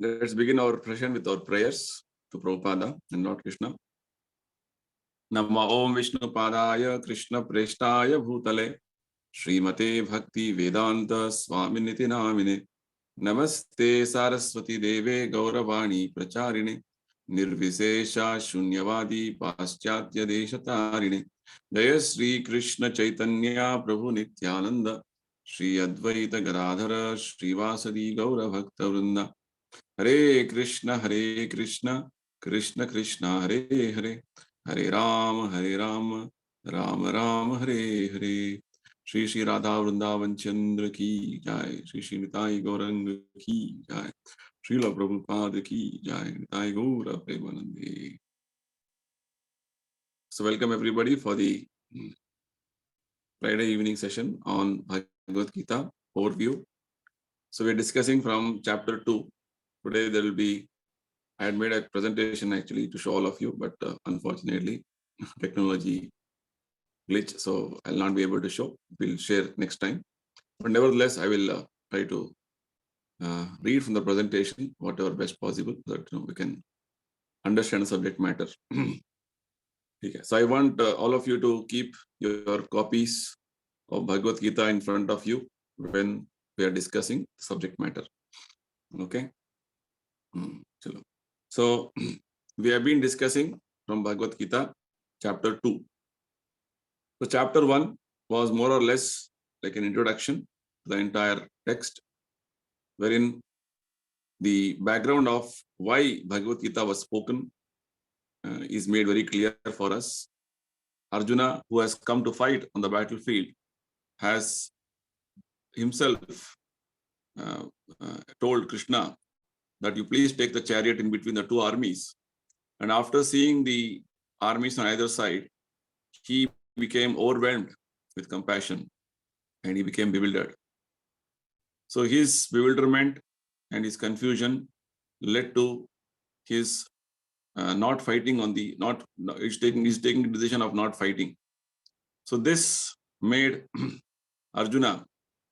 Let's begin our session with our prayers to Prabhupada and Lord Krishna. Nama Om Vishnu Padaya Krishna Preshtaya Bhutale Srimate Bhakti Vedanta Swaminiti Namine Namaste Saraswati Deve Gauravani Pracharine Nirvisesha Shunyavadi Paschatya Deshatarine Jaya Sri Krishna Chaitanya Prabhu Nityananda Sri Advaita Gadadhara Srivasadi Gaura Bhakta Vrinda Hare Krishna, Krishna Krishna, Hare Hare, Hare Rama, Rama Rama, Hare Hare. Shri Shri Radha Vrindavan Chandra ki Jai, Shri Shri Nitai Gauranga ki Jai, Srila Prabhupada ki Jai, Nitai Gaura Premanande. So welcome everybody for the Friday evening session on Bhagavad Gita overview. So we're discussing from chapter 2. Today there will be, I had made a presentation actually to show all of you, but unfortunately, technology glitch, so I'll not be able to show. We'll share next time. But nevertheless, I will try to read from the presentation whatever best possible, so that we can understand the subject matter. Okay. So I want all of you to keep your copies of Bhagavad Gita in front of you when we are discussing the subject matter. Okay. So we have been discussing from Bhagavad Gita, chapter 2. So chapter 1 was more or less like an introduction to the entire text, wherein the background of why Bhagavad Gita was spoken is made very clear for us. Arjuna, who has come to fight on the battlefield, has himself told Krishna that you please take the chariot in between the two armies. And after seeing the armies on either side, he became overwhelmed with compassion and he became bewildered. So his bewilderment and his confusion led to his not fighting on the, he's taking the decision of not fighting. So this made Arjuna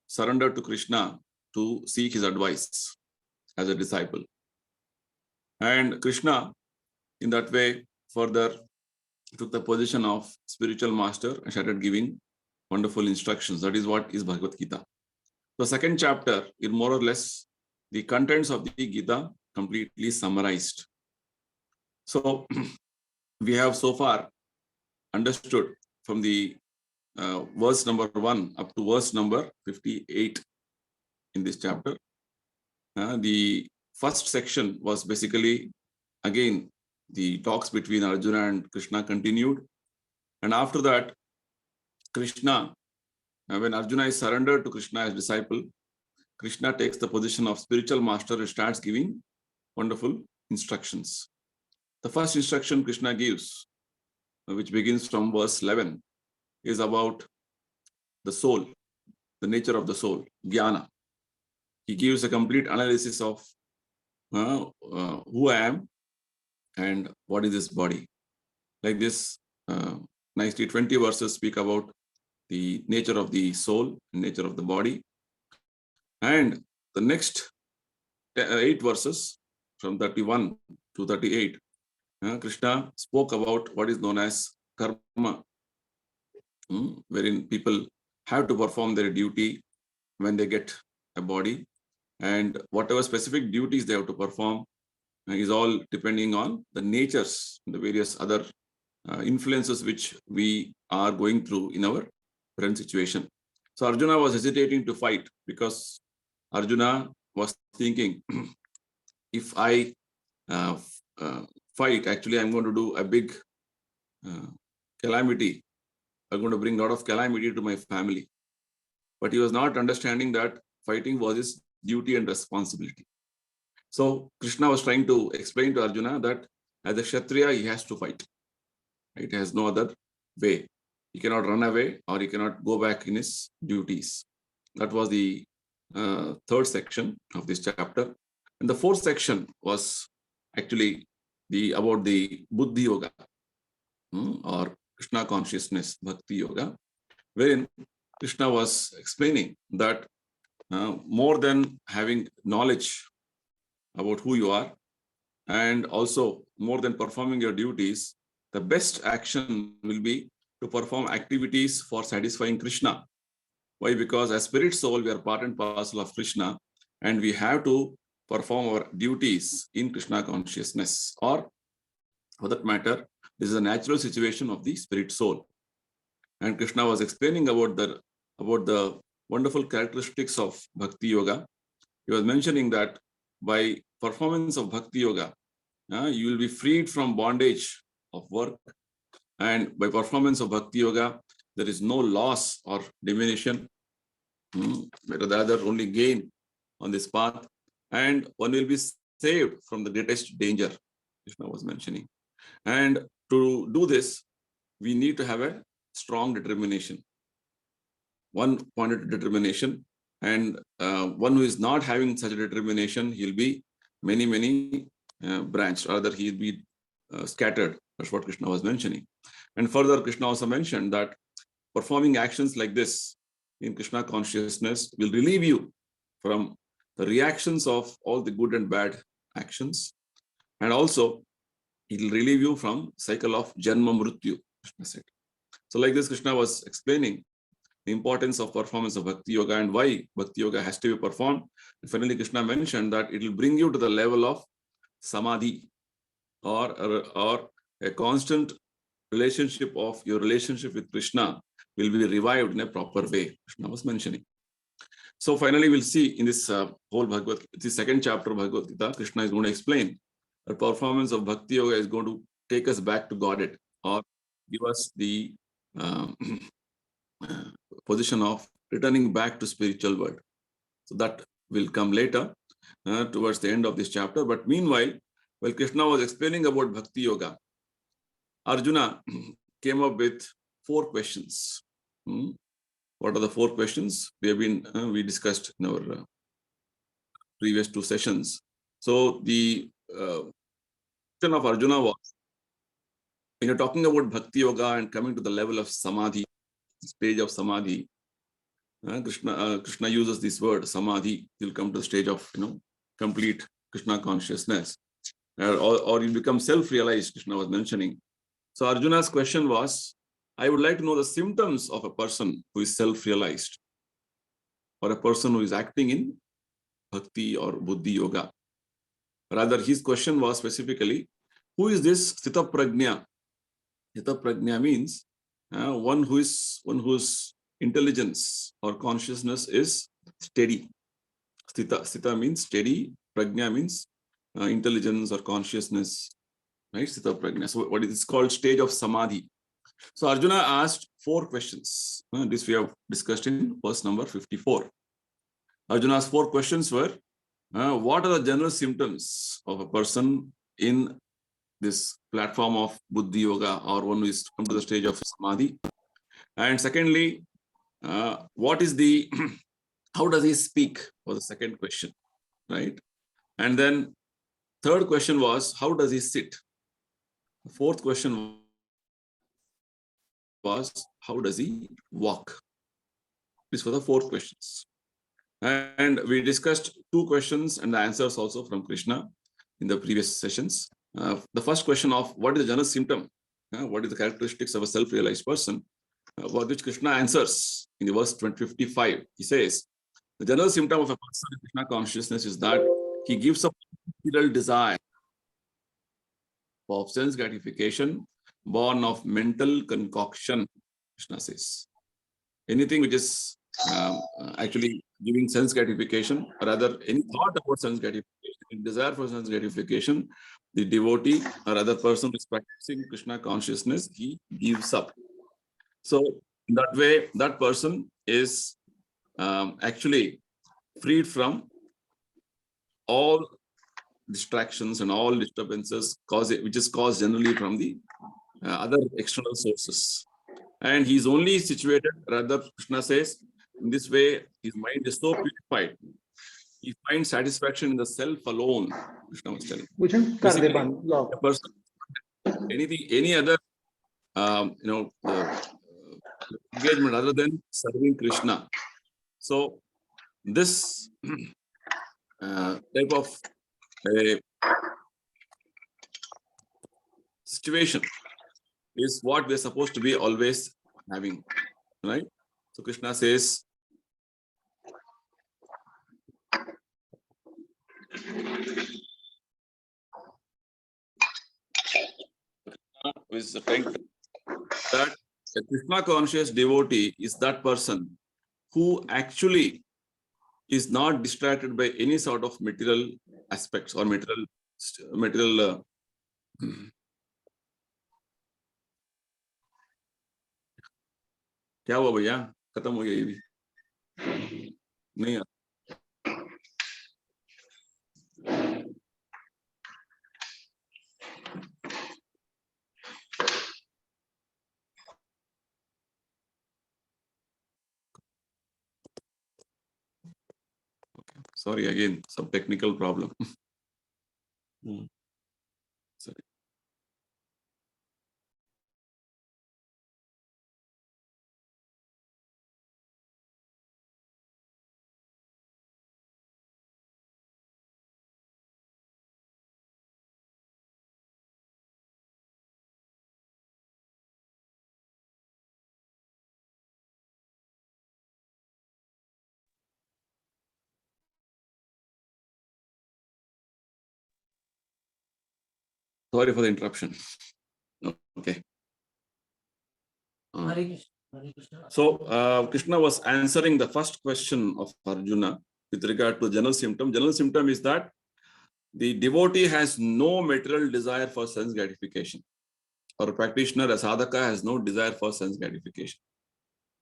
surrender to Krishna to seek his advice as a disciple. And Krishna, in that way, further took the position of spiritual master and started giving wonderful instructions. That is what is Bhagavad Gita. The second chapter is more or less the contents of the Gita completely summarized. So we have so far understood from the verse number 1 up to verse number 58 in this chapter. The first section was basically, again, the talks between Arjuna and Krishna continued. And after that, Krishna, when Arjuna is surrendered to Krishna as disciple, Krishna takes the position of spiritual master and starts giving wonderful instructions. The first instruction Krishna gives, which begins from verse 11, is about the soul, the nature of the soul, jnana. He gives a complete analysis of who I am and what is this body. Like this, nicely 20 verses speak about the nature of the soul, nature of the body. And the next 8 verses, from 31 to 38, Krishna spoke about what is known as karma, wherein people have to perform their duty when they get a body, and whatever specific duties they have to perform is all depending on the natures, the various other influences which we are going through in our present situation. So Arjuna was hesitating to fight because Arjuna was thinking, if I fight, actually I'm going to do a big calamity. I'm going to bring a lot of calamity to my family. But he was not understanding that fighting was his duty and responsibility. So Krishna was trying to explain to Arjuna that as a Kshatriya, he has to fight. It has no other way. He cannot run away or he cannot go back in his duties. That was the third section of this chapter. And the fourth section was actually about the Buddhi Yoga or Krishna consciousness, Bhakti Yoga, wherein Krishna was explaining that more than having knowledge about who you are. And also, more than performing your duties, the best action will be to perform activities for satisfying Krishna. Why? Because as spirit soul, we are part and parcel of Krishna, and we have to perform our duties in Krishna consciousness. Or, for that matter, this is a natural situation of the spirit soul. And Krishna was explaining about the wonderful characteristics of Bhakti Yoga. He was mentioning that by performance of Bhakti Yoga, you will be freed from bondage of work. And by performance of Bhakti Yoga, there is no loss or diminution, but rather only gain on this path. And one will be saved from the greatest danger, Krishna was mentioning. And to do this, we need to have a strong determination, one-pointed determination. And one who is not having such a determination, he'll be many branched, or rather he'll be scattered. That's what Krishna was mentioning. And further, Krishna also mentioned that performing actions like this in Krishna consciousness will relieve you from the reactions of all the good and bad actions. And also, it will relieve you from cycle of Janma Mrityu, Krishna said. So like this, Krishna was explaining the importance of performance of Bhakti Yoga and why Bhakti Yoga has to be performed. And finally, Krishna mentioned that it will bring you to the level of Samadhi, or a constant relationship of your relationship with Krishna will be revived in a proper way, Krishna was mentioning. So finally, we'll see in this whole Bhagavad, the second chapter of Bhagavad Gita, Krishna is going to explain the performance of Bhakti Yoga is going to take us back to Godhead, or give us the position of returning back to spiritual world. So that will come later towards the end of this chapter. But meanwhile, while Krishna was explaining about Bhakti Yoga, Arjuna came up with 4 questions. What are the 4 questions? We discussed in our previous 2 sessions. So the question of Arjuna was, when you're talking about Bhakti Yoga and coming to the level of Samadhi, stage of Samadhi, Krishna uses this word Samadhi. You'll come to the stage of complete Krishna consciousness, or you become self-realized. Krishna was mentioning. So Arjuna's question was, I would like to know the symptoms of a person who is self-realized, or a person who is acting in Bhakti or Buddhi Yoga. Rather, his question was specifically, who is this Sthita Prajna? Sthita Prajna means one whose intelligence or consciousness is steady. Sthita means steady. Prajna means intelligence or consciousness. Right? Sthita Prajna. So what is called stage of Samadhi. So Arjuna asked 4 questions. This we have discussed in verse number 54. Arjuna's 4 questions were, what are the general symptoms of a person in this platform of Buddhi Yoga, or one who is come to the stage of Samadhi? And secondly, what is the, how does he speak, was the second question, right? And then third question was, how does he sit? The fourth question was, how does he walk? These were the 4 questions. And we discussed 2 questions and the answers also from Krishna in the previous sessions. The first question of what is the general symptom? What is the characteristics of a self-realized person? Which Krishna answers in the verse 55. He says, the general symptom of a person in Krishna consciousness is that he gives up material desire of sense gratification born of mental concoction, Krishna says. Anything which is actually giving sense gratification, or rather any thought about sense gratification, any desire for sense gratification, the devotee or other person who is practicing Krishna consciousness, he gives up. So in that way, that person is actually freed from all distractions and all disturbances which is caused generally from the other external sources. And he's only situated, rather Krishna says, in this way, his mind is so purified. He finds satisfaction in the self alone, Krishna was telling. Basically, a person, any other engagement other than serving Krishna. So this type of a situation is what we're supposed to be always having, right? So Krishna says, is trying to that a Krishna conscious devotee is that person who actually is not distracted by any sort of material aspects or material क्या हुआ भैया खत्म हो गया ये भी नहीं sorry again some technical problem sorry. Sorry for the interruption. Okay. So Krishna was answering the first question of Arjuna with regard to general symptom. General symptom is that the devotee has no material desire for sense gratification, or a practitioner, a sadhaka, has no desire for sense gratification.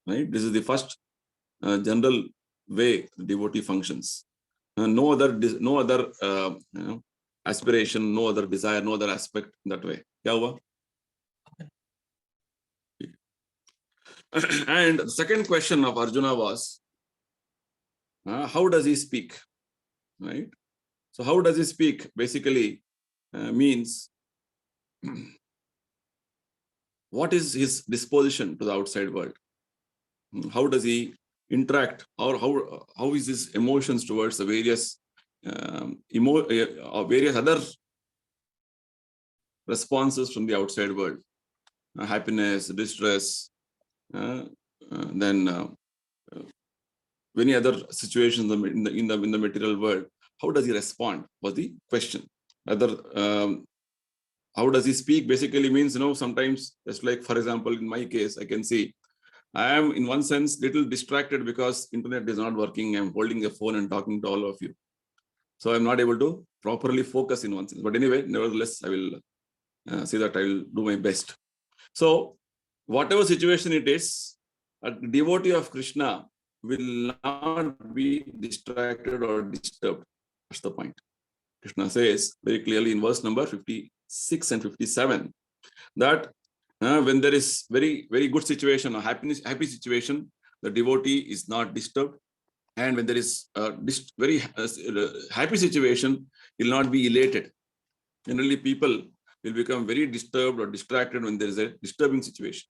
Right? This is the first general way the devotee functions. No other aspiration, no other desire, no other aspect that way. Kya hua? And the second question of Arjuna was, how does he speak? Right? So how does he speak? Basically means what is his disposition to the outside world? How does he interact? Or how is his emotions towards the various various other responses from the outside world? Happiness, distress, then many other situations in the material world. How does he respond? Was the question. How does he speak? Basically means, sometimes, just like, for example, in my case, I can see I am in one sense little distracted because internet is not working. I'm holding a phone and talking to all of you. So I'm not able to properly focus in one sense. But anyway, nevertheless, I will say that I will do my best. So whatever situation it is, a devotee of Krishna will not be distracted or disturbed. That's the point. Krishna says very clearly in verse number 56 and 57 that when there is very, very good situation or happy situation, the devotee is not disturbed. And when there is very happy situation, he will not be elated. Generally, people will become very disturbed or distracted when there is a disturbing situation,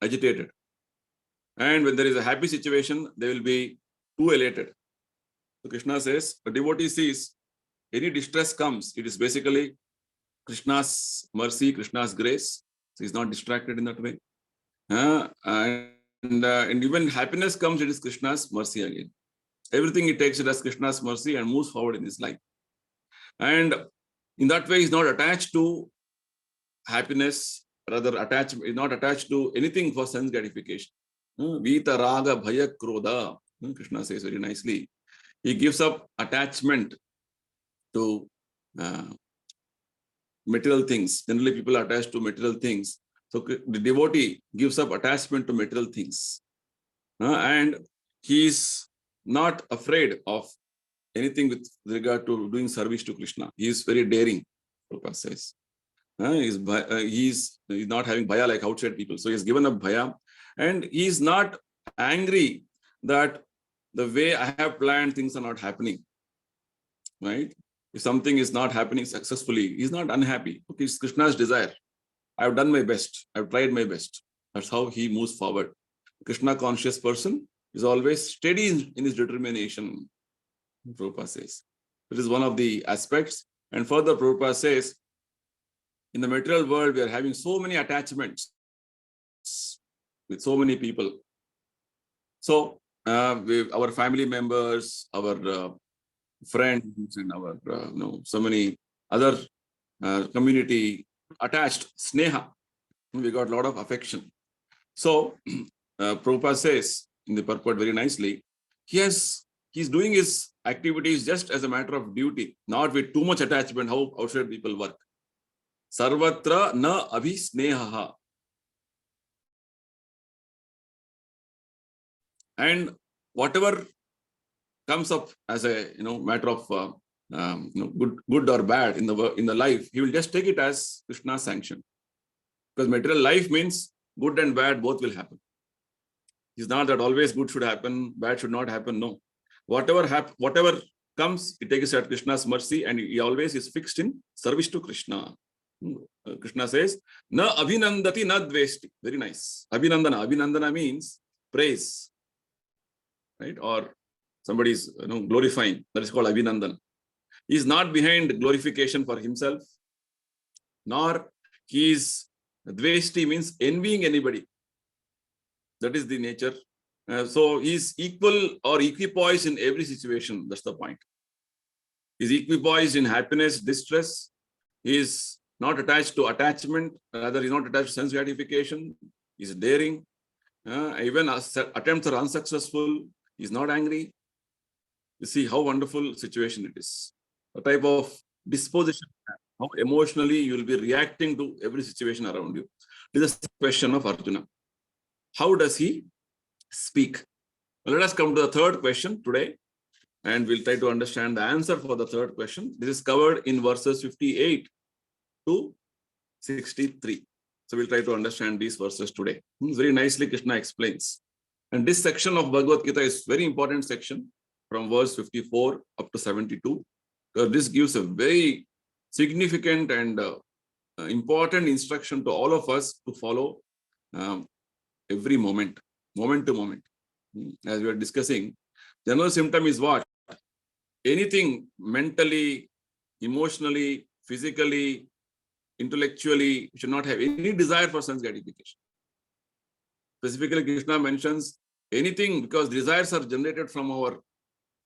agitated. And when there is a happy situation, they will be too elated. So Krishna says, the devotee sees any distress comes, it is basically Krishna's mercy, Krishna's grace. So he's not distracted in that way. And even happiness comes, it is Krishna's mercy again. Everything he takes it as Krishna's mercy and moves forward in his life. And in that way, he's not attached to happiness, rather is not attached to anything for sense gratification. Vita raga bhaya krodha, Krishna says very nicely. He gives up attachment to material things. Generally, people are attached to material things. So the devotee gives up attachment to material things. And he is not afraid of anything with regard to doing service to Krishna. He is very daring, Prabhupada says. He's not having bhaya like outside people. So he's given up bhaya. And he's not angry that the way I have planned, things are not happening. Right? If something is not happening successfully, he's not unhappy. Okay, it's Krishna's desire. I've done my best. I've tried my best. That's how he moves forward. Krishna conscious person is always steady in his determination, Prabhupada says. It is one of the aspects And further, Prabhupada says, in the material world, we are having so many attachments with so many people. So, our family members, our friends, and our so many other community attached, sneha. We got a lot of affection. So, Prabhupada says in the purport very nicely, he's doing his activities just as a matter of duty, not with too much attachment, how outside people work. Sarvatra na abhisnehaha. And whatever comes up as a matter of good or bad in the life, he will just take it as Krishna's sanction. Because material life means good and bad both will happen. It's not that always good should happen, bad should not happen. No, whatever comes, he takes it at Krishna's mercy, and he always is fixed in service to Krishna. Krishna says, "Na abhinandati na dvesti." Very nice. Abhinandana. Abhinandana means praise, right? Or somebody is glorifying. That is called abhinandana. He is not behind glorification for himself, nor he is dvesti means envying anybody. That is the nature. So he is equal or equipoised in every situation. That's the point. He is equipoised in happiness, distress. He is not attached to attachment. Rather, he is not attached to sense gratification. He is daring. Even attempts are unsuccessful. He is not angry. You see how wonderful situation it is. A type of disposition. How emotionally you will be reacting to every situation around you. This is the question of Arjuna. How does he speak? Well, let us come to the third question today, and we'll try to understand the answer for the third question. This is covered in verses 58 to 63. So we'll try to understand these verses today. Very nicely Krishna explains. And this section of Bhagavad Gita is very important section from verse 54 up to 72. Because this gives a very significant and important instruction to all of us to follow every moment to moment. As we are discussing, general symptom is what? Anything mentally, emotionally, physically, intellectually, should not have any desire for sense gratification. Specifically, Krishna mentions anything, because desires are generated from our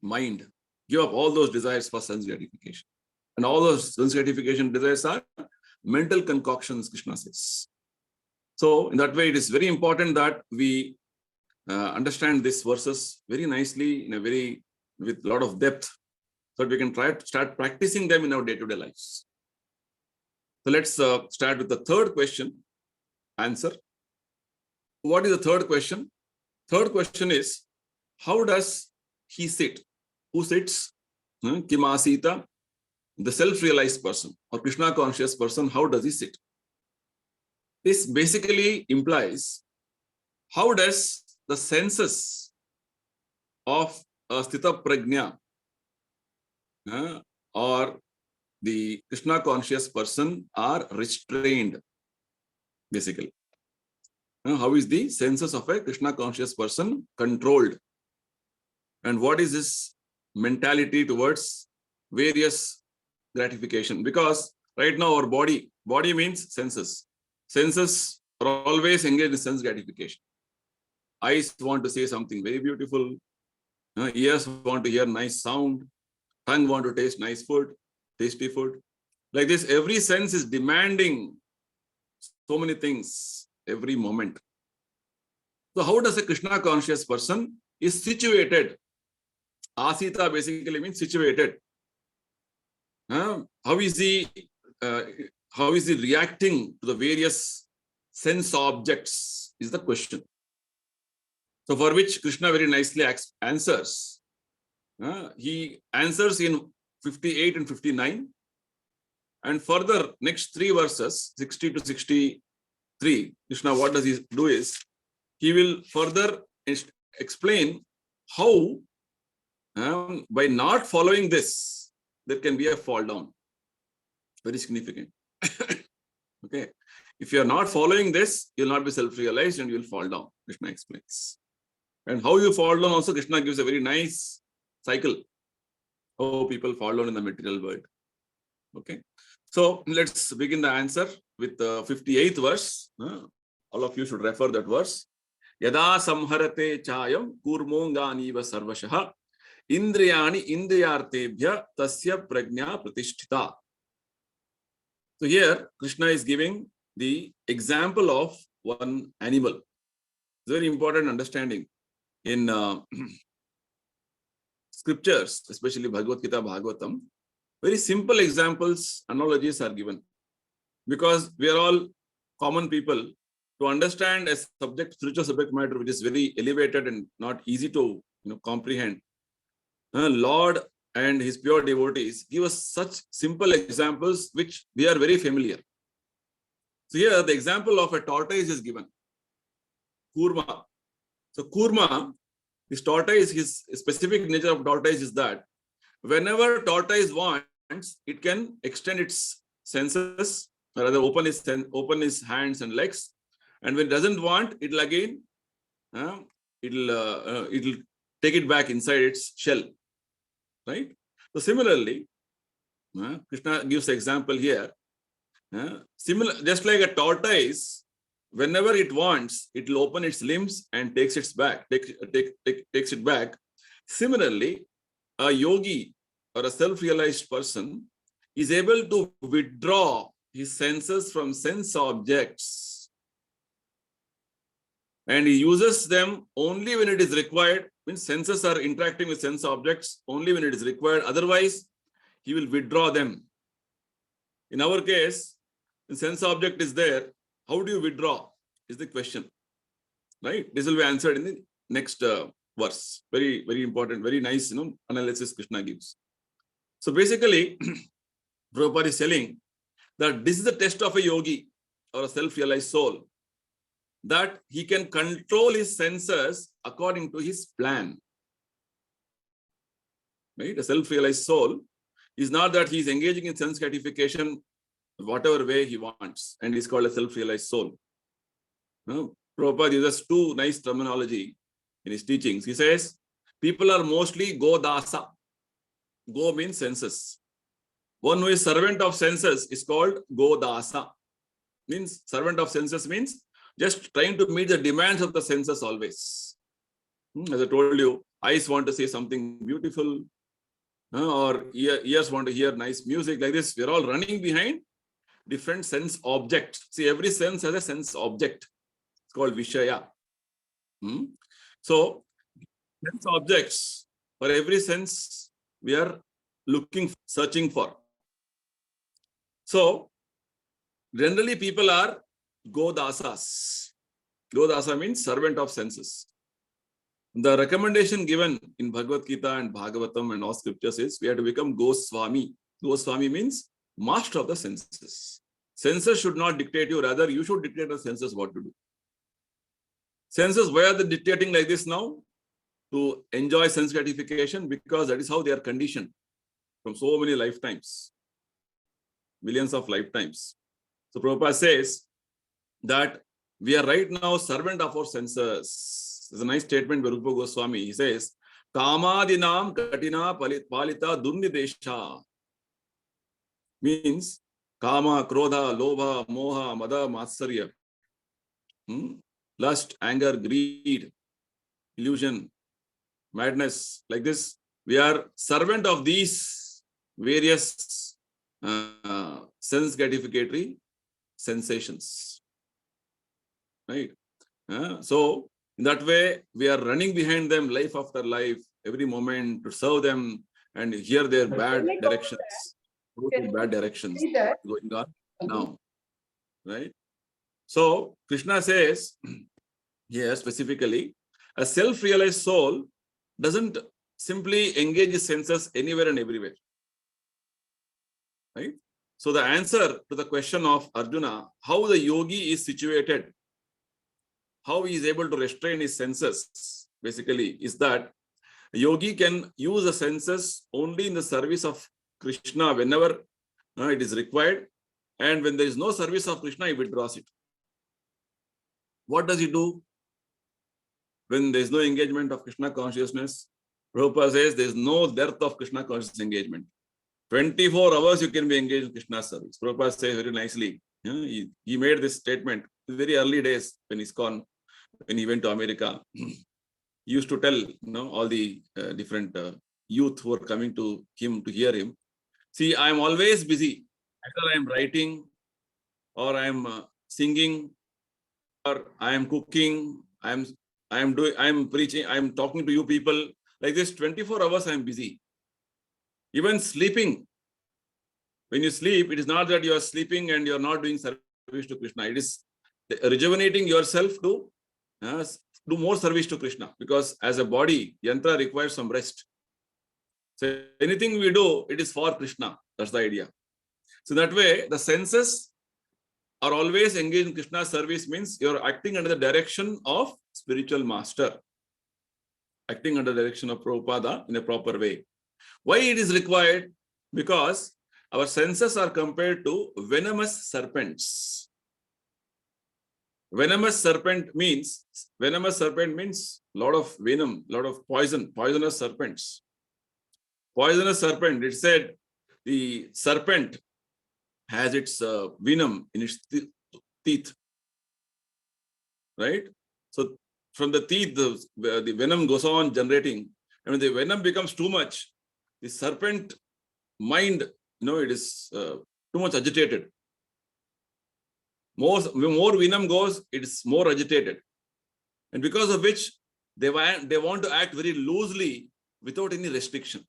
mind. Give up all those desires for sense gratification. And all those sense gratification desires are mental concoctions, Krishna says. So in that way, it is very important that we understand these verses very nicely, with a lot of depth, so that we can try to start practicing them in our day-to-day lives. So let's start with the third question. Answer. What is the third question? Third question is, how does he sit? Who sits? Kimasita, the self-realized person or Krishna conscious person, how does he sit? This basically implies, how does the senses of a Sthita Prajna or the Krishna conscious person are restrained, basically. How is the senses of a Krishna conscious person controlled? And what is his mentality towards various gratification? Because right now our body means senses. Senses are always engaged in sense gratification. Eyes want to say something very beautiful. Ears want to hear nice sound. Tongue want to taste nice food, tasty food. Like this, every sense is demanding so many things every moment. So how does a Krishna conscious person is situated? Asita basically means situated. How is he reacting to the various sense objects is the question. So for which Krishna very nicely answers. He answers in 58 and 59. And further, next three verses, 60 to 63, Krishna, what does he do is, he will further explain how by not following this, there can be a fall down. Very significant. Okay. If you are not following this, you will not be self-realized and you will fall down. Krishna explains. And how you fall down also, Krishna gives a very nice cycle. How people fall down in the material world. Okay. So let's begin the answer with the 58th verse. All of you should refer that verse. Yada samharate chayam kurmonganiva sarvashaha indriyani indriyartebhya tasya prajna pratishtita. So here Krishna is giving the example of one animal. It's very important understanding in scriptures, especially Bhagavad Gita, Bhagavatam. Very simple examples, analogies are given because we are all common people. To understand a subject, spiritual subject matter, which is very elevated and not easy to comprehend, Lord and his pure devotees give us such simple examples which we are very familiar. So here the example of a tortoise is given. Kurma. So kurma, this tortoise, his specific nature of tortoise is that whenever tortoise wants, it can extend its senses, or rather open his hands and legs, and when it doesn't want, it'll again it'll take it back inside its shell, right? So similarly, Krishna gives an example here. Similar, just like a tortoise, whenever it wants, it will open its limbs and takes it back. Similarly, a yogi or a self-realized person is able to withdraw his senses from sense objects, and he uses them only when it is required. Means senses are interacting with sense objects only when it is required. Otherwise, he will withdraw them. In our case, the sense object is there. How do you withdraw? Is the question, right? This will be answered in the next verse. Very, very important, very nice, analysis Krishna gives. So basically, Prabhupada is telling that this is the test of a yogi or a self-realized soul, that he can control his senses according to his plan. Right? A self-realized soul is not that he is engaging in sense gratification whatever way he wants, and is called a self-realized soul. Prabhupada uses two nice terminology in his teachings. He says, people are mostly go Dasa. Go means senses. One who is servant of senses is called go Dasa. Means servant of senses means just trying to meet the demands of the senses always. As I told you, eyes want to see something beautiful, or ears want to hear nice music. Like this, we're all running behind different sense objects. See, every sense has a sense object. It's called Vishaya. So, sense objects, for every sense, we are searching for. So, generally people are Godasas. Godasa means servant of senses. The recommendation given in Bhagavad Gita and Bhagavatam and all scriptures is we have to become Goswami. Goswami means master of the senses. Senses should not dictate you, rather you should dictate the senses what to do. Senses, why are they dictating like this now? To enjoy sense gratification, because that is how they are conditioned from so many lifetimes, millions of lifetimes. So Prabhupada says that we are right now servant of our senses. There's a nice statement by Rupa Goswami. He says, Kamadinam katina palita dunnidesha. Means Kama, Krodha, Lobha, Moha, Mada, Matsarya. Lust, anger, greed, illusion, madness. Like this, we are servant of these various sense gratificatory sensations. Right? So, in that way, we are running behind them life after life, every moment to serve them and hear their bad directions. Bad directions going on now. Right? So, Krishna says here specifically, a self-realized soul doesn't simply engage his senses anywhere and everywhere. Right? So, the answer to the question of Arjuna, how the yogi is situated, how he is able to restrain his senses, basically, is that a yogi can use the senses only in the service of Krishna whenever it is required, and when there is no service of Krishna, he withdraws it. What does he do when there is no engagement of Krishna consciousness? Prabhupada says there is no dearth of Krishna consciousness engagement. 24 hours you can be engaged in Krishna's service. Prabhupada says very nicely. He made this statement in the very early days when he went to America. He used to tell all the different youth who are coming to him to hear him. See, I am always busy. Either I am writing, or I am singing, or I am cooking. I am preaching. I am talking to you people. Like this, 24 hours I am busy. Even sleeping. When you sleep, it is not that you are sleeping and you are not doing service to Krishna. It is rejuvenating yourself to do more service to Krishna. Because as a body, yantra requires some rest. So anything we do, it is for Krishna. That's the idea. So that way, the senses are always engaged in Krishna's service means you are acting under the direction of spiritual master. Acting under the direction of Prabhupada in a proper way. Why it is required? Because our senses are compared to venomous serpents. Venomous serpent means lot of venom, lot of poisonous serpents. Poisonous serpent, it said the serpent has its venom in its teeth, right? So from the teeth, the venom goes on generating. And when the venom becomes too much, the serpent mind, it is too much agitated. More venom goes, it is more agitated. And because of which, they want to act very loosely without any restriction.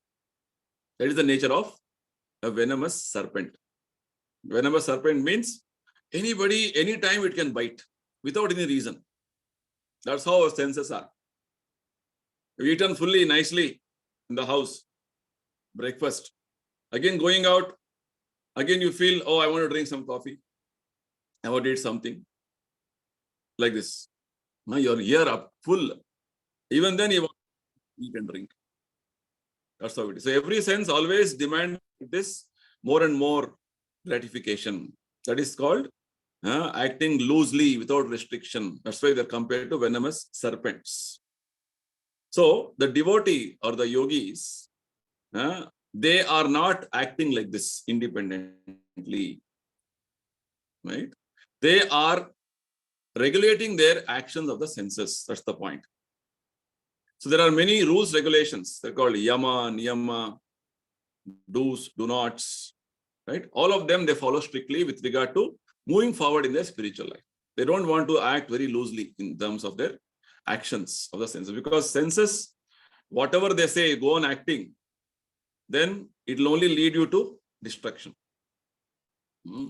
That is the nature of a venomous serpent. Venomous serpent means anybody, anytime it can bite without any reason. That's how our senses are. We've eaten fully, nicely in the house, breakfast. Again, going out, again you feel, I want to drink some coffee. I want to eat something. Like this. Now your ear up full. Even then you want to eat and drink. That's how it is. So every sense always demands this more and more gratification. That is called acting loosely without restriction. That's why they're compared to venomous serpents. So the devotee or the yogis, they are not acting like this independently. Right? They are regulating their actions of the senses. That's the point. So there are many rules, regulations. They're called yama, niyama, do's, do nots. Right? All of them they follow strictly with regard to moving forward in their spiritual life. They don't want to act very loosely in terms of their actions of the senses, because senses, whatever they say, go on acting, then it will only lead you to destruction.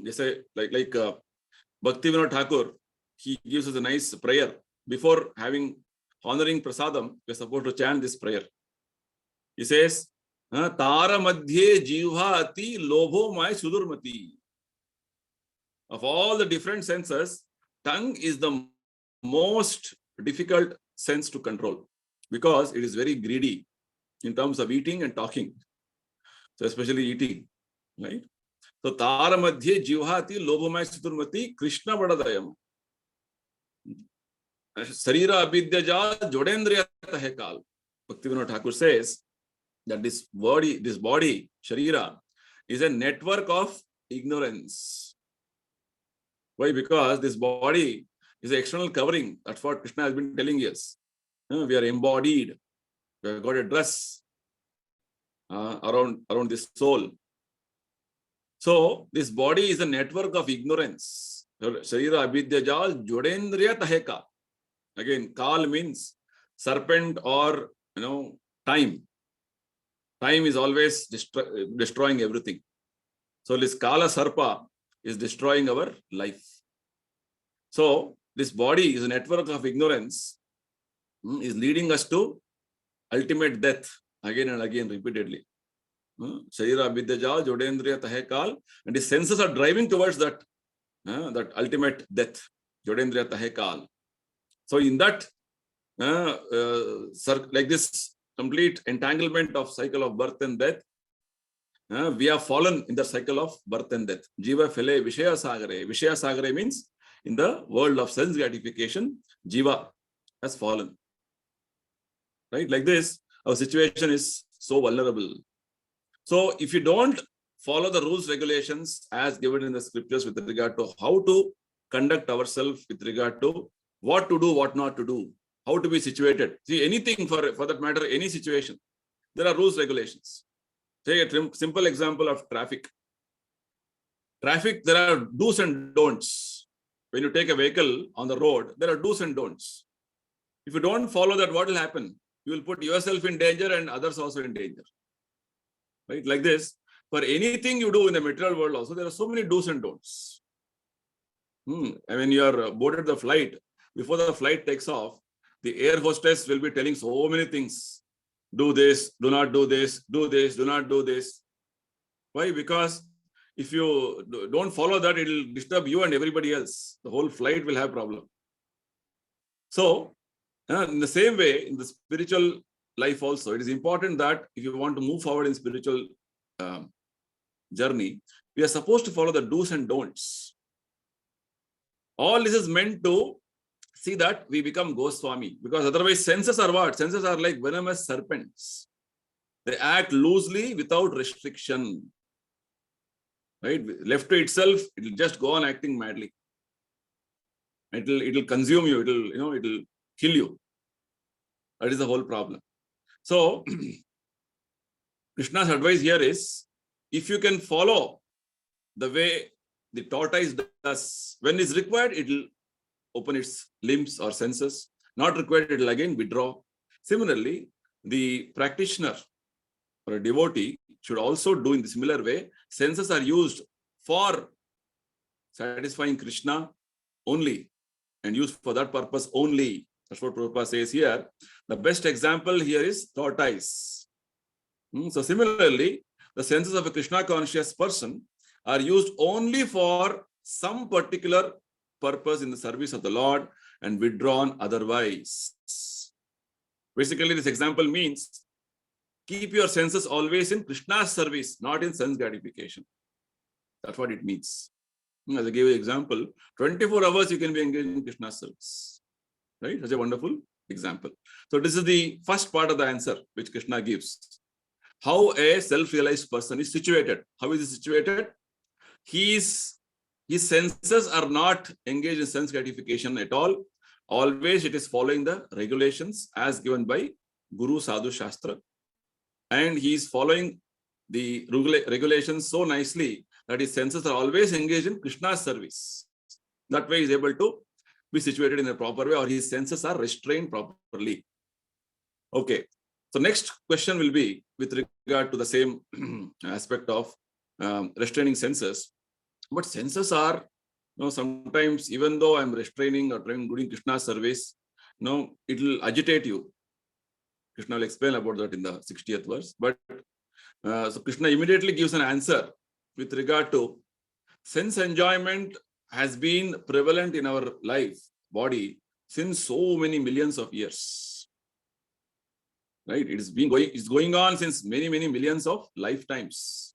They say, like Bhaktivinoda Thakur, he gives us a nice prayer. Before honoring prasadam, we're supposed to chant this prayer. He says, Tara madhye jivha ati lobho mai sudurmati. Of all the different senses, tongue is the most difficult sense to control because it is very greedy in terms of eating and talking. So especially eating, right? So Tara madhye jivha ati lobho mai sudurmati krishna vadadayam. Sarira abhidyaja jodendriya tahekal. Bhaktivinoda Thakur says that this body, Sharira, is a network of ignorance. Why? Because this body is an external covering. That's what Krishna has been telling us. We are embodied. We have got a dress around this soul. So this body is a network of ignorance. Sharira abhidyajal jodendriya taheka. Again, kal means serpent or time. Time is always destroying everything. So this kala sarpa is destroying our life. So this body is a network of ignorance, is leading us to ultimate death again and again repeatedly. Sharira vidyajal jodendriya tahekal, and the senses are driving towards that ultimate death, jodendriya tahekal. So in that, like this complete entanglement of cycle of birth and death, we have fallen in the cycle of birth and death. Jiva phile vishaya sagare. Vishaya sagare means in the world of sense gratification, Jiva has fallen. Right? Like this, our situation is so vulnerable. So if you don't follow the rules, regulations as given in the scriptures with regard to how to conduct ourselves, with regard to what to do, what not to do, how to be situated. See, anything for that matter, any situation, there are rules, regulations. Say a simple example of traffic. Traffic, there are do's and don'ts. When you take a vehicle on the road, there are do's and don'ts. If you don't follow that, what will happen? You will put yourself in danger and others also in danger. Right? Like this, for anything you do in the material world also, there are so many do's and don'ts. And when you are boarded the flight, before the flight takes off, the air hostess will be telling so many things. Do this, do not do this, do not do this. Why? Because if you don't follow that, it will disturb you and everybody else. The whole flight will have problem. So, in the same way, in the spiritual life also, it is important that if you want to move forward in spiritual journey, we are supposed to follow the do's and don'ts. All this is meant to see that we become Goswami, because otherwise senses are what? Senses are like venomous serpents. They act loosely without restriction. Right? Left to itself, it will just go on acting madly. It will consume you. It will kill you. That is the whole problem. So, Krishna's advice here is, if you can follow the way the tortoise does, when it's required, it will open its limbs or senses. Not required, it will again withdraw. Similarly, the practitioner or a devotee should also do in the similar way. Senses are used for satisfying Krishna only and used for that purpose only. That's what Prabhupada says here. The best example here is tortoise. So similarly, the senses of a Krishna conscious person are used only for some particular purpose in the service of the Lord and withdrawn otherwise. Basically, this example means keep your senses always in Krishna's service, not in sense gratification. That's what it means. As I gave you an example, 24 hours you can be engaged in Krishna's service. Right? Such a wonderful example. So this is the first part of the answer which Krishna gives. How a self-realized person is situated. How is he situated? His senses are not engaged in sense gratification at all. Always it is following the regulations as given by Guru Sadhu Shastra. And he is following the regulations so nicely that his senses are always engaged in Krishna's service. That way he is able to be situated in a proper way, or his senses are restrained properly. Okay. So next question will be with regard to the same aspect of restraining senses. But senses are, sometimes even though I'm restraining or doing Krishna's service, it will agitate you. Krishna will explain about that in the 60th verse. But so Krishna immediately gives an answer with regard to sense enjoyment has been prevalent in our life, body, since so many millions of years. Right? It's going on since many, many millions of lifetimes.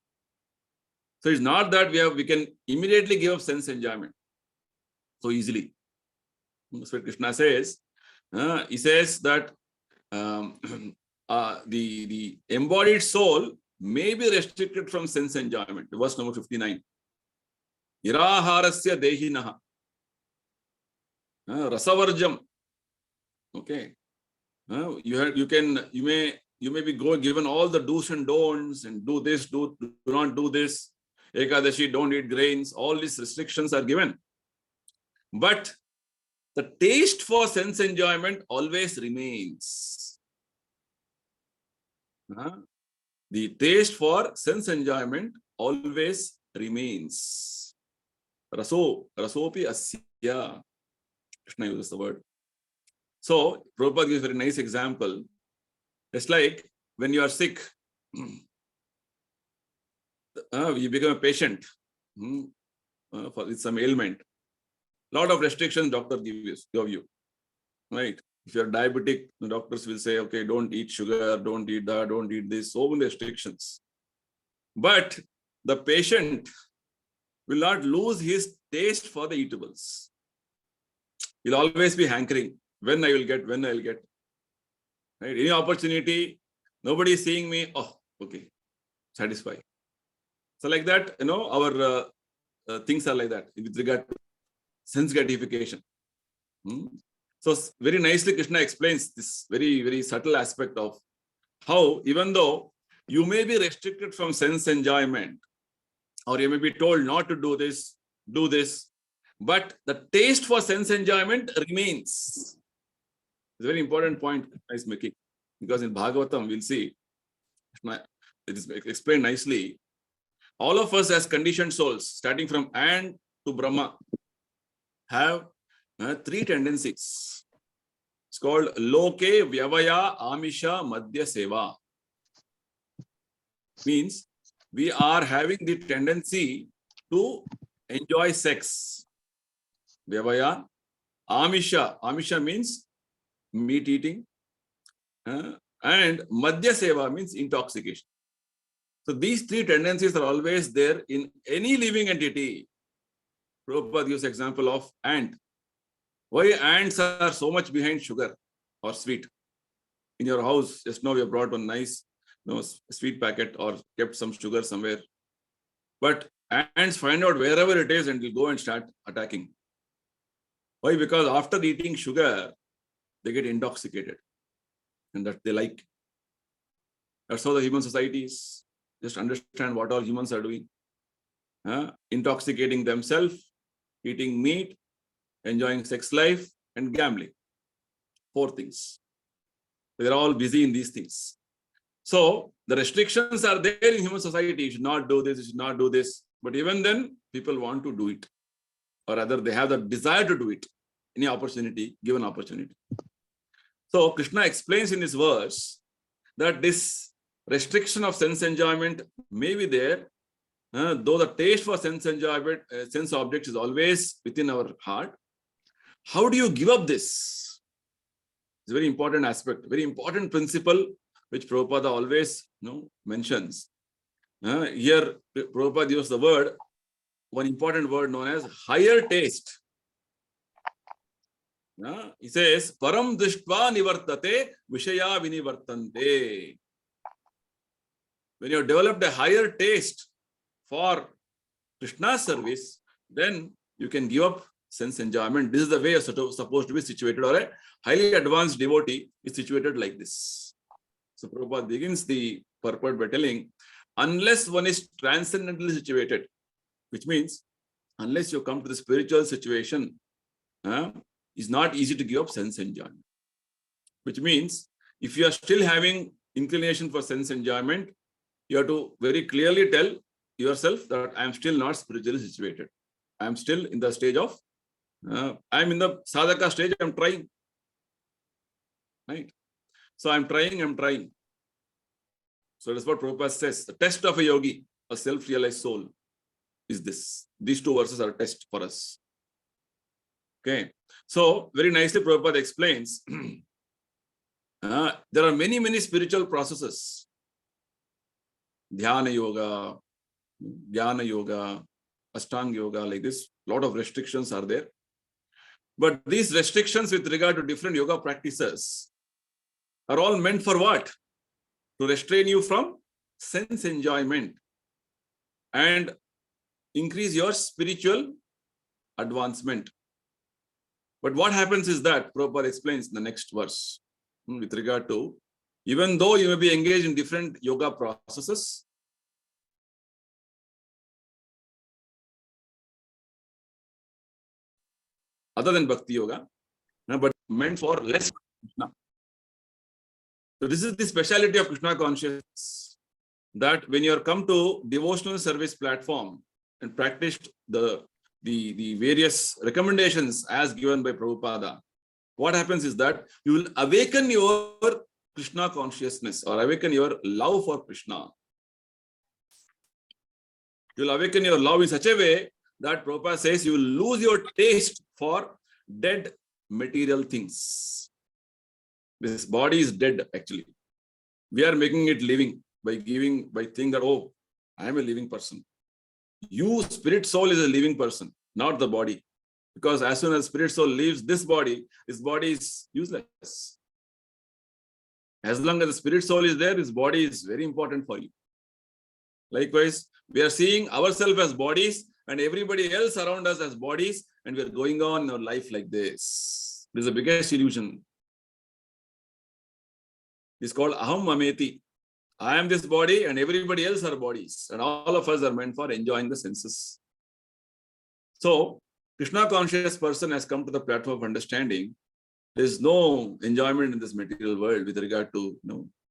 So it's not that we can immediately give up sense enjoyment so easily. That's what Krishna says. He says that the embodied soul may be restricted from sense enjoyment. Verse number 59. Niraharasya dehinaha. Rasavarjam. Okay. You may be given all the do's and don'ts and do this, do not do this. Ekadashi, don't eat grains. All these restrictions are given. But the taste for sense enjoyment always remains. The taste for sense enjoyment always remains. Rasopi asya. Krishna uses the word. So, Prabhupada gives a very nice example. It's like when you are sick, you become a patient with some ailment. Lot of restrictions doctor gives you. Right? If you are diabetic, the doctors will say, okay, don't eat sugar, don't eat that, don't eat this, so many restrictions. But the patient will not lose his taste for the eatables. He'll always be hankering. When I will get. Right? Any opportunity, nobody is seeing me. Oh, okay. Satisfy. So like that, our things are like that with regard to sense gratification. So very nicely Krishna explains this very, very subtle aspect of how even though you may be restricted from sense enjoyment, or you may be told not to do this, but the taste for sense enjoyment remains. It's a very important point Krishna is making, because in Bhagavatam we'll see, Krishna, it is explained nicely. All of us as conditioned souls, starting from Ant to Brahma, have three tendencies. It's called Loke, Vyavaya, Amisha, Madhya, Seva. Means we are having the tendency to enjoy sex. Vyavaya, Amisha. Amisha means meat eating. And Madhya, Seva means intoxication. So these three tendencies are always there in any living entity. Prabhupada gives example of ant. Why ants are so much behind sugar or sweet? In your house, just now you have brought one nice sweet packet or kept some sugar somewhere. But ants find out wherever it is and will go and start attacking. Why? Because after eating sugar, they get intoxicated. And that they like. That's how the human society is. Just understand what all humans are doing. Intoxicating themselves, eating meat, enjoying sex life, and gambling. 4 things. They're all busy in these things. So the restrictions are there in human society. You should not do this, you should not do this. But even then, people want to do it. Or rather, they have the desire to do it. Any opportunity, given opportunity. So Krishna explains in this verse that this restriction of sense enjoyment may be there, though the taste for sense enjoyment, sense objects is always within our heart. How do you give up this? It's a very important aspect, very important principle, which Prabhupada always mentions. Here, Prabhupada uses the word, one important word known as higher taste. He says, Param drishtva nivartate vishaya vinivartante. When you have developed a higher taste for Krishna's service, then you can give up sense enjoyment. This is the way you're supposed to be situated, or a highly advanced devotee is situated like this. So Prabhupada begins the purport by telling, unless one is transcendently situated, which means unless you come to the spiritual situation, it's not easy to give up sense enjoyment. Which means if you are still having inclination for sense enjoyment, you have to very clearly tell yourself that I am still not spiritually situated. I am still in the stage of, I am in the sadhaka stage, I am trying. Right? So I am trying. So that's what Prabhupada says. The test of a yogi, a self-realized soul, is this. These 2 verses are a test for us. Okay. So very nicely Prabhupada explains, there are many spiritual processes. Dhyana yoga, Jnana yoga, Ashtanga yoga, like this. A lot of restrictions are there. But these restrictions with regard to different yoga practices are all meant for what? To restrain you from sense enjoyment and increase your spiritual advancement. But what happens is that, Prabhupada explains in the next verse, with regard to, even though you may be engaged in different yoga processes, other than Bhakti Yoga, but meant for less Krishna. So this is the speciality of Krishna consciousness, that when you are come to devotional service platform and practiced the various recommendations as given by Prabhupada, what happens is that you will awaken your Krishna consciousness or awaken your love for Krishna. You will awaken your love in such a way that Prabhupada says you will lose your taste for dead material things. This body is dead actually. We are making it living by thinking that, oh, I am a living person. You, spirit soul, is a living person, not the body. Because as soon as spirit soul leaves this body is useless. As long as the spirit soul is there, this body is very important for you. Likewise, we are seeing ourselves as bodies and everybody else around us as bodies, and we are going on in our life like this. This is the biggest illusion. It's called Aham Mameti. I am this body and everybody else are bodies, and all of us are meant for enjoying the senses. So, Krishna conscious person has come to the platform of understanding. There is no enjoyment in this material world with regard to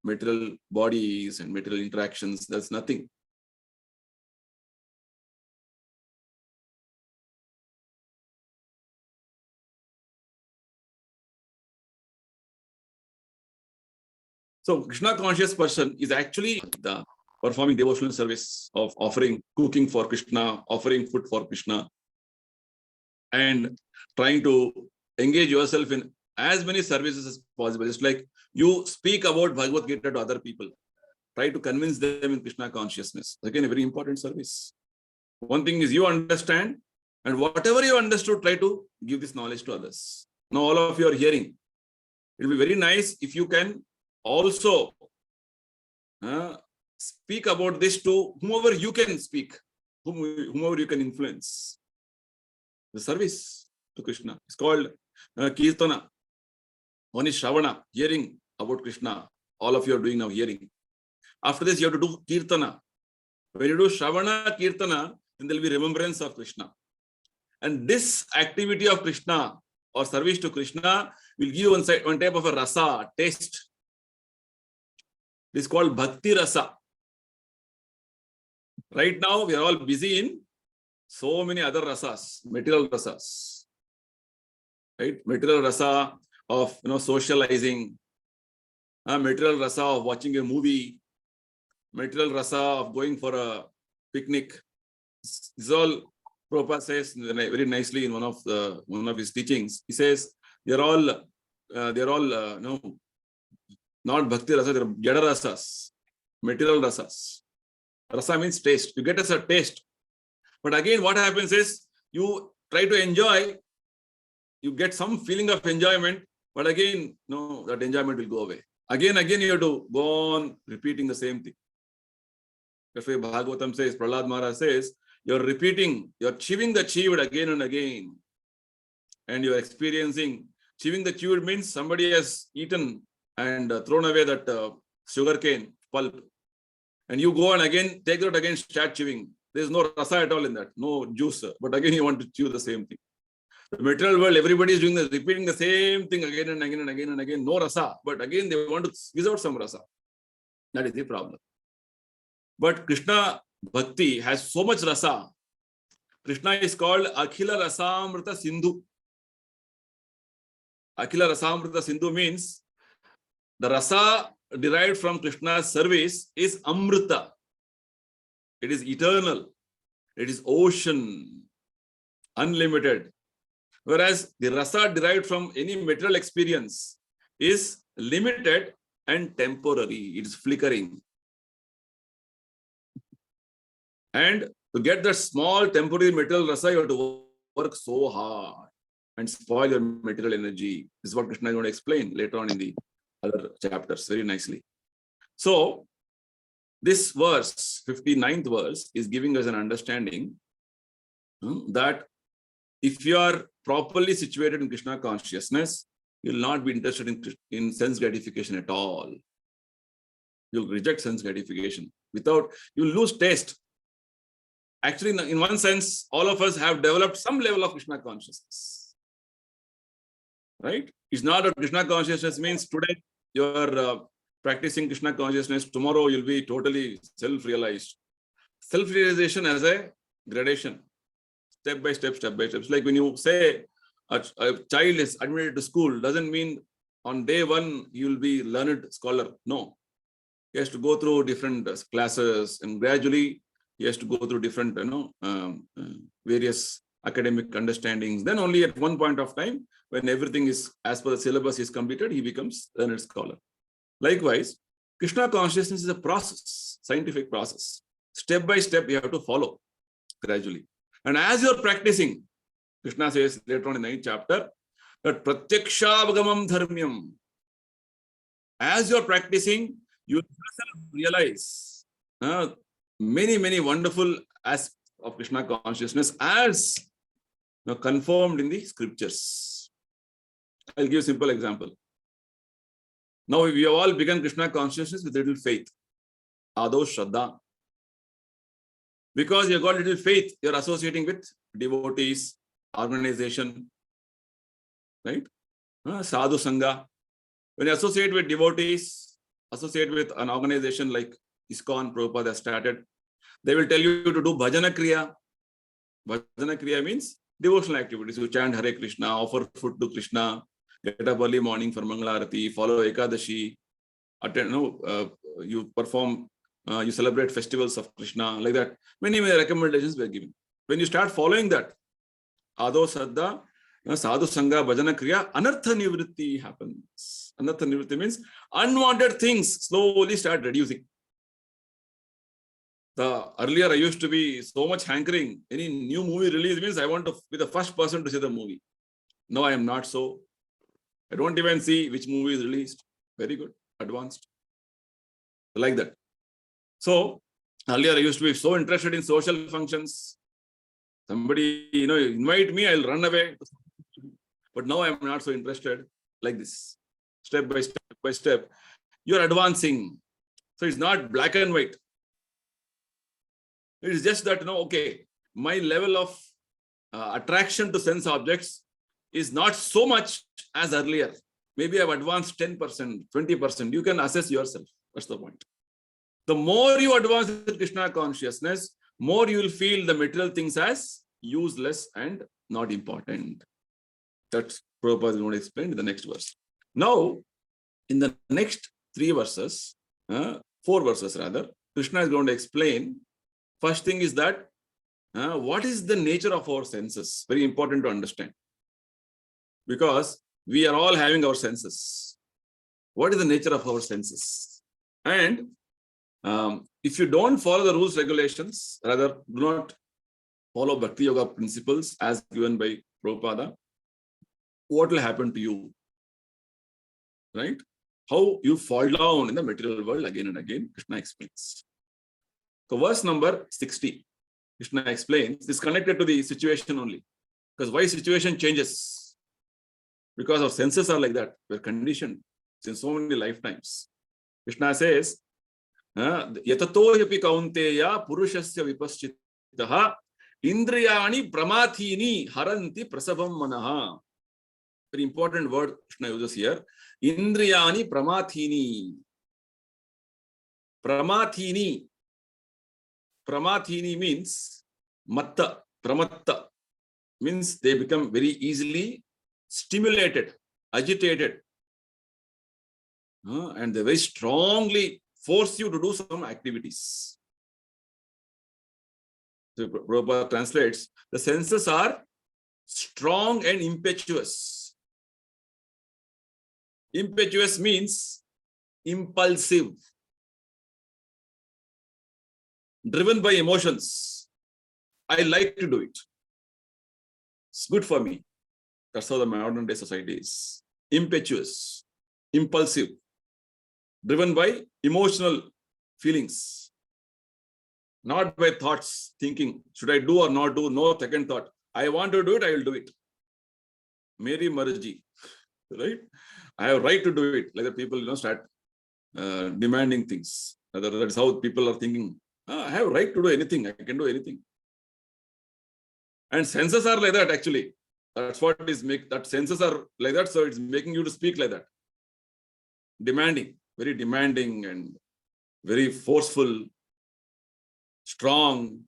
material bodies and material interactions. There's nothing. So Krishna conscious person is actually the performing devotional service of offering cooking for Krishna, offering food for Krishna, and trying to engage yourself in as many services as possible. It's like you speak about Bhagavad Gita to other people. Try to convince them in Krishna consciousness. Again, a very important service. One thing is you understand, and whatever you understood, try to give this knowledge to others. Now all of you are hearing. It will be very nice if you can also speak about this to whomever you can speak, whomever you can influence. The service to Krishna is called Kirtana. One is Shravana, hearing about Krishna. All of you are doing now hearing. After this, you have to do Kirtana. When you do Shravana, Kirtana, then there will be remembrance of Krishna. And this activity of Krishna or service to Krishna will give one type of a rasa, taste. This is called Bhakti Rasa. Right now, we are all busy in so many other rasas, material rasas. Right? Material rasa of socializing, material rasa of watching a movie, material rasa of going for a picnic. This is all Prabhupada says very nicely in one of his teachings. He says they're all not bhakti rasa, they're jada rasas, material rasas. Rasa means taste. You get a taste. But again, what happens is you try to enjoy, you get some feeling of enjoyment, but again, that enjoyment will go away. Again, you have to go on repeating the same thing. That's why Bhagavatam says, Prahlad Maharaj says, you're repeating, you're chewing the chewed again and again. And you're experiencing, chewing the chewed means somebody has eaten and thrown away that sugarcane pulp. And you go and again, take that again, start chewing. There's no rasa at all in that, no juice. But again, you want to chew the same thing. The material world, everybody is doing this, repeating the same thing again and again and again and again, no rasa. But again, they want to squeeze out some rasa. That is the problem. But Krishna Bhakti has so much rasa. Krishna is called Akhila Rasamrita Sindhu. Akhila Rasamrita Sindhu means the rasa derived from Krishna's service is Amrita. It is eternal. It is ocean, unlimited. Whereas the rasa derived from any material experience is limited and temporary. It is flickering. And to get that small temporary material rasa, you have to work so hard and spoil your material energy. This is what Krishna is going to explain later on in the other chapters very nicely. So, this verse, 59th verse, is giving us an understanding that if you are properly situated in Krishna consciousness, you will not be interested in sense gratification at all. You'll reject sense gratification. You will lose taste. Actually, in one sense, all of us have developed some level of Krishna consciousness. Right? It's not that Krishna consciousness means today you are practicing Krishna consciousness, tomorrow you'll be totally self-realized. Self-realization as a gradation, step by step, step by step. It's like when you say a child is admitted to school, doesn't mean on day one you will be learned scholar. No. He has to go through different classes and gradually he has to go through different, various academic understandings. Then only at one point of time, when everything is as per the syllabus is completed, he becomes a learned scholar. Likewise, Krishna consciousness is a process, scientific process. Step by step, you have to follow gradually. And as you're practicing, Krishna says later on in the 9th chapter, that pratyakshaavagamam dharmyam. As you're practicing, you realize many wonderful aspects of Krishna consciousness as confirmed in the scriptures. I'll give you a simple example. Now, we have all begun Krishna consciousness with little faith. Ado Shraddha. Because you've got little faith, you're associating with devotees, organization, right? Sadhu Sangha. When you associate with devotees, associate with an organization like ISKCON, Prabhupada has started, they will tell you to do Bhajana Kriya. Bhajana Kriya means devotional activities. You chant Hare Krishna, offer food to Krishna, get up early morning for Mangalarati, follow Ekadashi, attend, you perform, you celebrate festivals of Krishna, like that. Many recommendations were given. When you start following that, Ado Saddha, Sadhu Sangha, Bhajana Kriya, Anartha Nivritti happens. Anartha Nivritti means unwanted things slowly start reducing. Earlier I used to be so much hankering. Any new movie release means I want to be the first person to see the movie. No, I am not so. I don't even see which movie is released. Very good, advanced. Like that. So earlier I used to be so interested in social functions. Somebody, invite me, I'll run away. But now I'm not so interested. Like this, step by step, you're advancing. So it's not black and white. It is just that, okay, my level of attraction to sense objects is not so much as earlier. Maybe I've advanced 10%, 20%. You can assess yourself. That's the point. The more you advance in Krishna consciousness, more you will feel the material things as useless and not important. That's Prabhupada is going to explain in the next verse. Now, in the next 4 verses rather, Krishna is going to explain. First thing is that what is the nature of our senses? Very important to understand. Because we are all having our senses. What is the nature of our senses? And if you don't follow the rules, regulations, rather do not follow Bhakti Yoga principles as given by Prabhupada, what will happen to you? Right? How you fall down in the material world again and again, Krishna explains. So verse number 60, Krishna explains, this is connected to the situation only. Because why situation changes? Because our senses are like that. We're conditioned since so many lifetimes. Krishna says, Yatato yapi kaunteya purushasya vipaschitaha indriyani pramathini haranti prasabam manaha. Very important word Krishna uses here. Indriyani pramathini. Pramathini. Pramathini means matta, pramatta. Means they become very easily stimulated, agitated. And they very strongly force you to do some activities. So Prabhupada translates, the senses are strong and impetuous. Impetuous means impulsive, driven by emotions. I like to do it. It's good for me. That's how the modern day society is. Impetuous, impulsive, driven by emotional feelings, not by thoughts, thinking, should I do or not do? No second thought. I want to do it, I will do it. Meri Marji, right? I have right to do it. Like the people, start demanding things. That's how people are thinking. I have right to do anything. I can do anything. And senses are like that actually. That's what is that senses are like that. So it's making you to speak like that. Demanding, very demanding and very forceful, strong.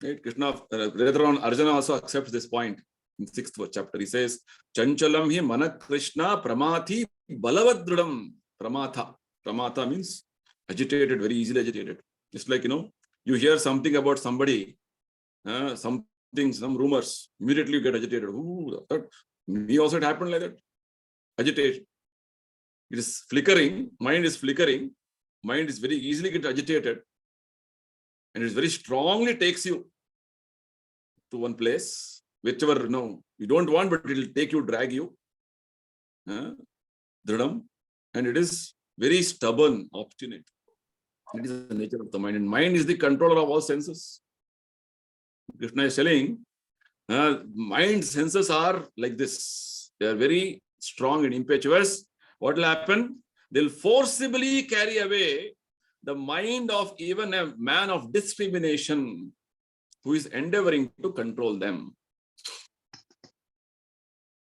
Right? Krishna, later on, Arjuna also accepts this point in 6th chapter. He says, Chanchalam hi mana Krishna pramathi balavadrudam. Pramatha. Pramatha means agitated, very easily agitated. Just like, you hear something about somebody, some rumors, immediately you get agitated. Ooh, me also it happened like that. Agitation. It is flickering. Mind is flickering. Mind is very easily get agitated. And it very strongly takes you to one place, whichever, you don't want, but it will take you, drag you. Dridam. And it is very stubborn, obstinate. It is the nature of the mind. And mind is the controller of all senses. Krishna is telling, mind senses are like this. They are very strong and impetuous. What will happen? They'll forcibly carry away the mind of even a man of discrimination who is endeavoring to control them.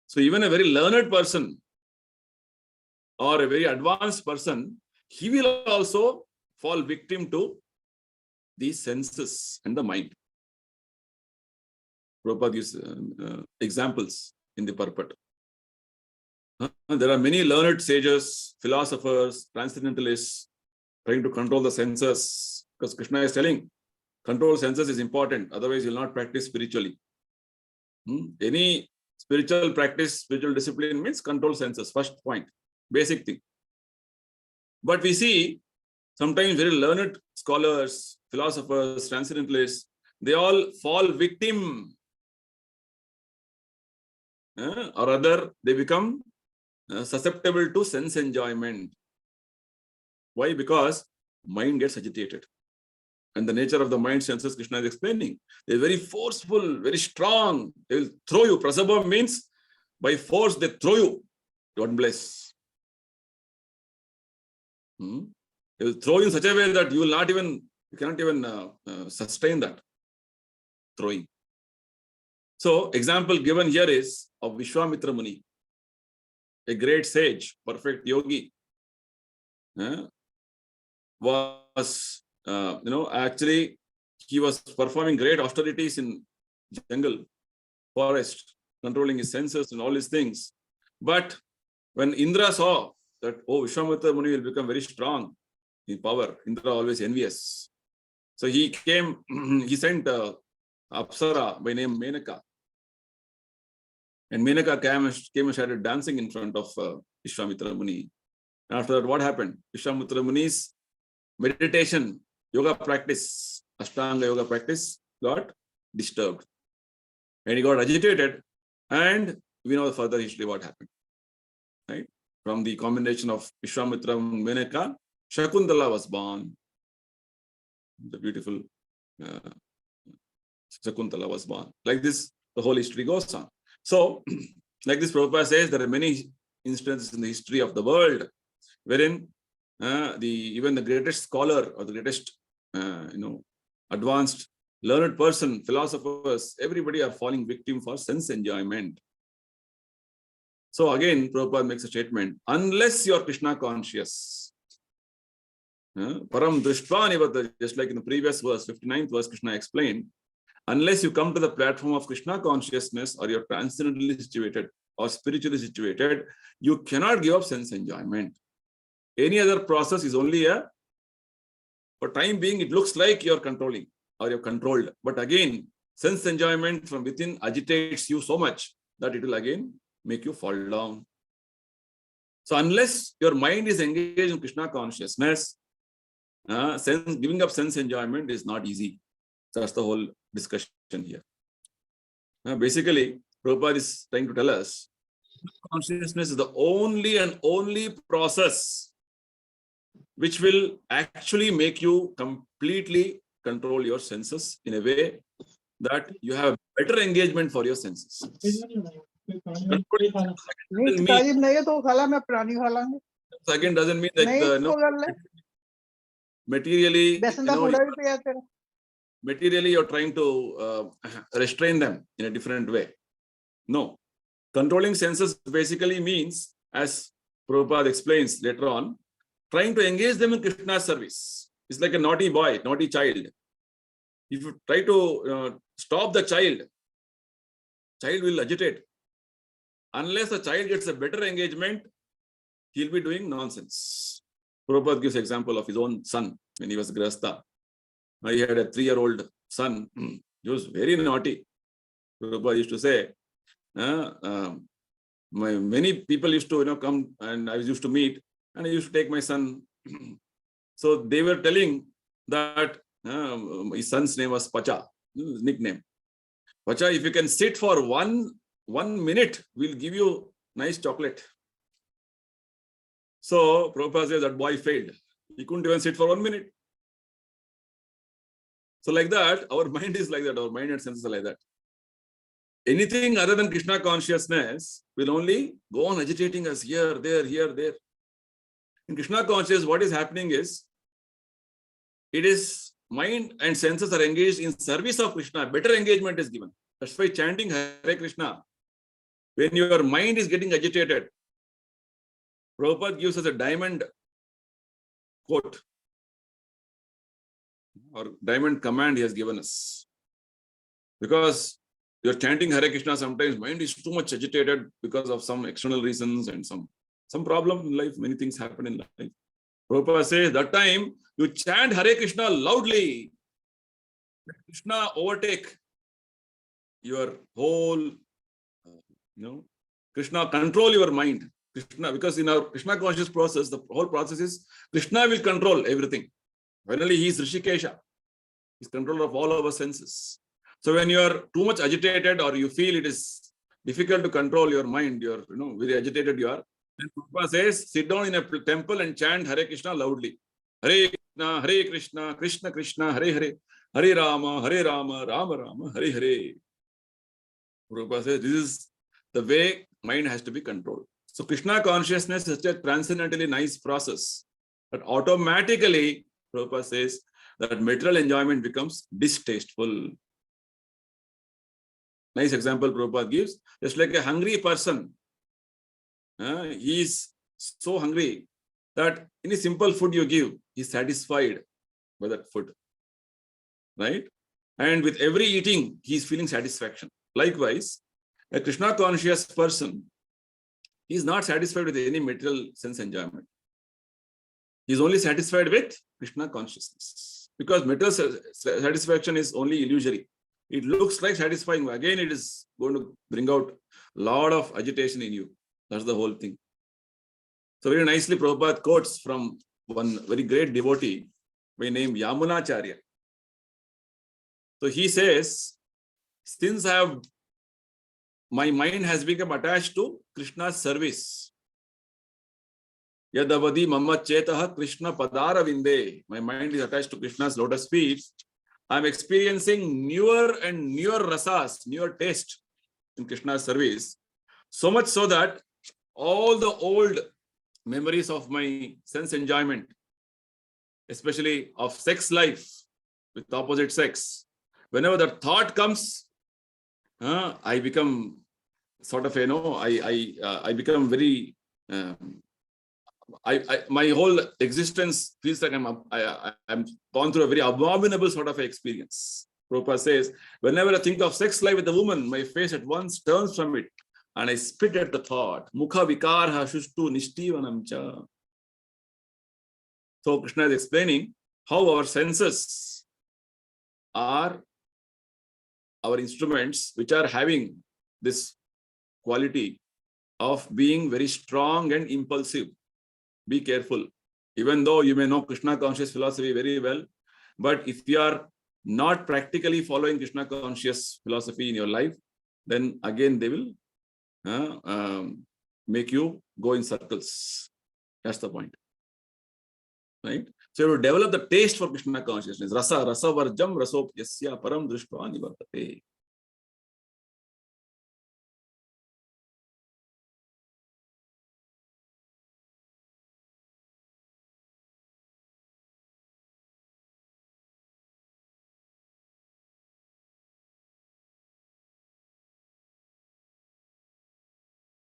So even a very learned person or a very advanced person, he will also fall victim to these senses and the mind. Prabhupada gives examples in the purport. There are many learned sages, philosophers, transcendentalists trying to control the senses, because Krishna is telling control senses is important, otherwise you will not practice spiritually. Any spiritual practice, spiritual discipline means control senses, first point, basic thing. But we see sometimes very learned scholars, philosophers, transcendentalists, they all fall victim, or rather they become susceptible to sense enjoyment. Why? Because mind gets agitated. And the nature of the mind senses, Krishna is explaining. They're very forceful, very strong. They will throw you. Prasabha means by force they throw you. God bless. They will throw you in such a way that you cannot even sustain that throwing. So, example given here is of Vishwamitra Muni, a great sage, perfect yogi, was, actually he was performing great austerities in jungle, forest, controlling his senses and all these things. But when Indra saw that, oh, Vishwamitra Muni will become very strong in power, Indra always envious. So he came, he sent Apsara by name Menaka. And Menaka came and started dancing in front of Vishwamitra Muni. And after that, what happened? Vishwamitra Muni's meditation, yoga practice, Ashtanga yoga practice got disturbed. And he got agitated. And we know the further history what happened. Right? From the combination of Vishwamitra and Menaka, Shakuntala was born. The beautiful Shakuntala was born. Like this, the whole history goes on. So, like this, Prabhupada says, there are many instances in the history of the world wherein even the greatest scholar or the greatest, advanced, learned person, philosophers, everybody are falling victim for sense enjoyment. So again, Prabhupada makes a statement, unless you are Krishna conscious, Param Drishtva Nivata, just like in the previous verse, 59th verse, Krishna explained, unless you come to the platform of Krishna consciousness or you're transcendently situated or spiritually situated, you cannot give up sense enjoyment. Any other process is only for time being, it looks like you're controlling or you're controlled. But again, sense enjoyment from within agitates you so much that it will again make you fall down. So unless your mind is engaged in Krishna consciousness, giving up sense enjoyment is not easy. That's the whole discussion here. Basically, Prabhupada is trying to tell us, consciousness is the only and only process which will actually make you completely control your senses in a way that you have better engagement for your senses. Second doesn't mean that materially, materially you're trying to restrain them in a different way. No. Controlling senses basically means, as Prabhupada explains later on, trying to engage them in Krishna's service. It's like a naughty boy, naughty child. If you try to stop the child will agitate. Unless the child gets a better engagement, he'll be doing nonsense. Prabhupada gives example of his own son when he was Grihastha. He had a 3-year-old son. He was very naughty. Prabhupada used to say, many people used to come and I used to meet and I used to take my son. So they were telling that his son's name was Pacha, nickname. Pacha, if you can sit for one minute, we'll give you nice chocolate. So Prabhupada says that boy failed. He couldn't even sit for 1 minute. So like that, our mind is like that. Our mind and senses are like that. Anything other than Krishna consciousness will only go on agitating us here, there, here, there. In Krishna consciousness, what is happening is, it is mind and senses are engaged in service of Krishna. Better engagement is given. That's why chanting Hare Krishna, when your mind is getting agitated, Prabhupada gives us a diamond quote or diamond command he has given us. Because you're chanting Hare Krishna, sometimes mind is too much agitated because of some external reasons and some problem in life. Many things happen in life. Prabhupada says that time you chant Hare Krishna loudly. Let Krishna overtake your whole, Krishna control your mind. Krishna, because in our Krishna conscious process, the whole process is Krishna will control everything. Finally, he is Rishikesha. He's controller of all our senses. So when you are too much agitated or you feel it is difficult to control your mind, you're very agitated you are, then Prabhupada says, sit down in a temple and chant Hare Krishna loudly. Hare Krishna, Krishna Krishna, Hare Hare, Hare Rama, Rama Rama, Hare Hare. Prabhupada says, this is the way mind has to be controlled. So Krishna consciousness is such a transcendently nice process that automatically, Prabhupada says, that material enjoyment becomes distasteful. Nice example Prabhupada gives. Just like a hungry person, he is so hungry that any simple food you give, he is satisfied by that food. Right? And with every eating, he is feeling satisfaction. Likewise, a Krishna conscious person, he is not satisfied with any material sense enjoyment. He is only satisfied with Krishna consciousness. Because material satisfaction is only illusory. It looks like satisfying. Again, it is going to bring out a lot of agitation in you. That's the whole thing. So very nicely, Prabhupada quotes from one very great devotee by name Yamunacharya. So he says, since my mind has become attached to Krishna's service, Yadavadi Mama Chetaha Krishna Padara Vinde, my mind is attached to Krishna's lotus feet, I'm experiencing newer and newer rasas, newer taste in Krishna's service, so much so that all the old memories of my sense enjoyment, especially of sex life with opposite sex, whenever that thought comes, I become sort of, I become very, my whole existence feels like I'm gone through a very abominable sort of experience. Prabhupada says, whenever I think of sex life with a woman, my face at once turns from it and I spit at the thought. Mukha vikarha shushtu nishtivanam cha. So Krishna is explaining how our senses are our instruments which are having this quality of being very strong and impulsive. Be careful. Even though you may know Krishna conscious philosophy very well, but if you are not practically following Krishna conscious philosophy in your life, then again they will make you go in circles. That's the point. Right? So you have to develop the taste for Krishna consciousness. Rasa varjam rasopyasya param drushva nivartate.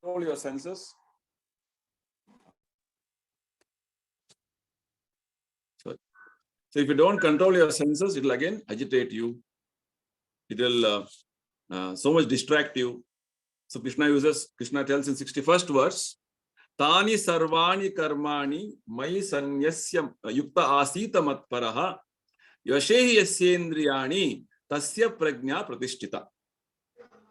Control your senses. So if you don't control your senses, it will again agitate you. It will so much distract you. So Krishna tells in 61st verse, Tani sarvani karmani mai sanyasya yukta asita matparaha yashehi yasyendriyani tasya prajna pratishtita.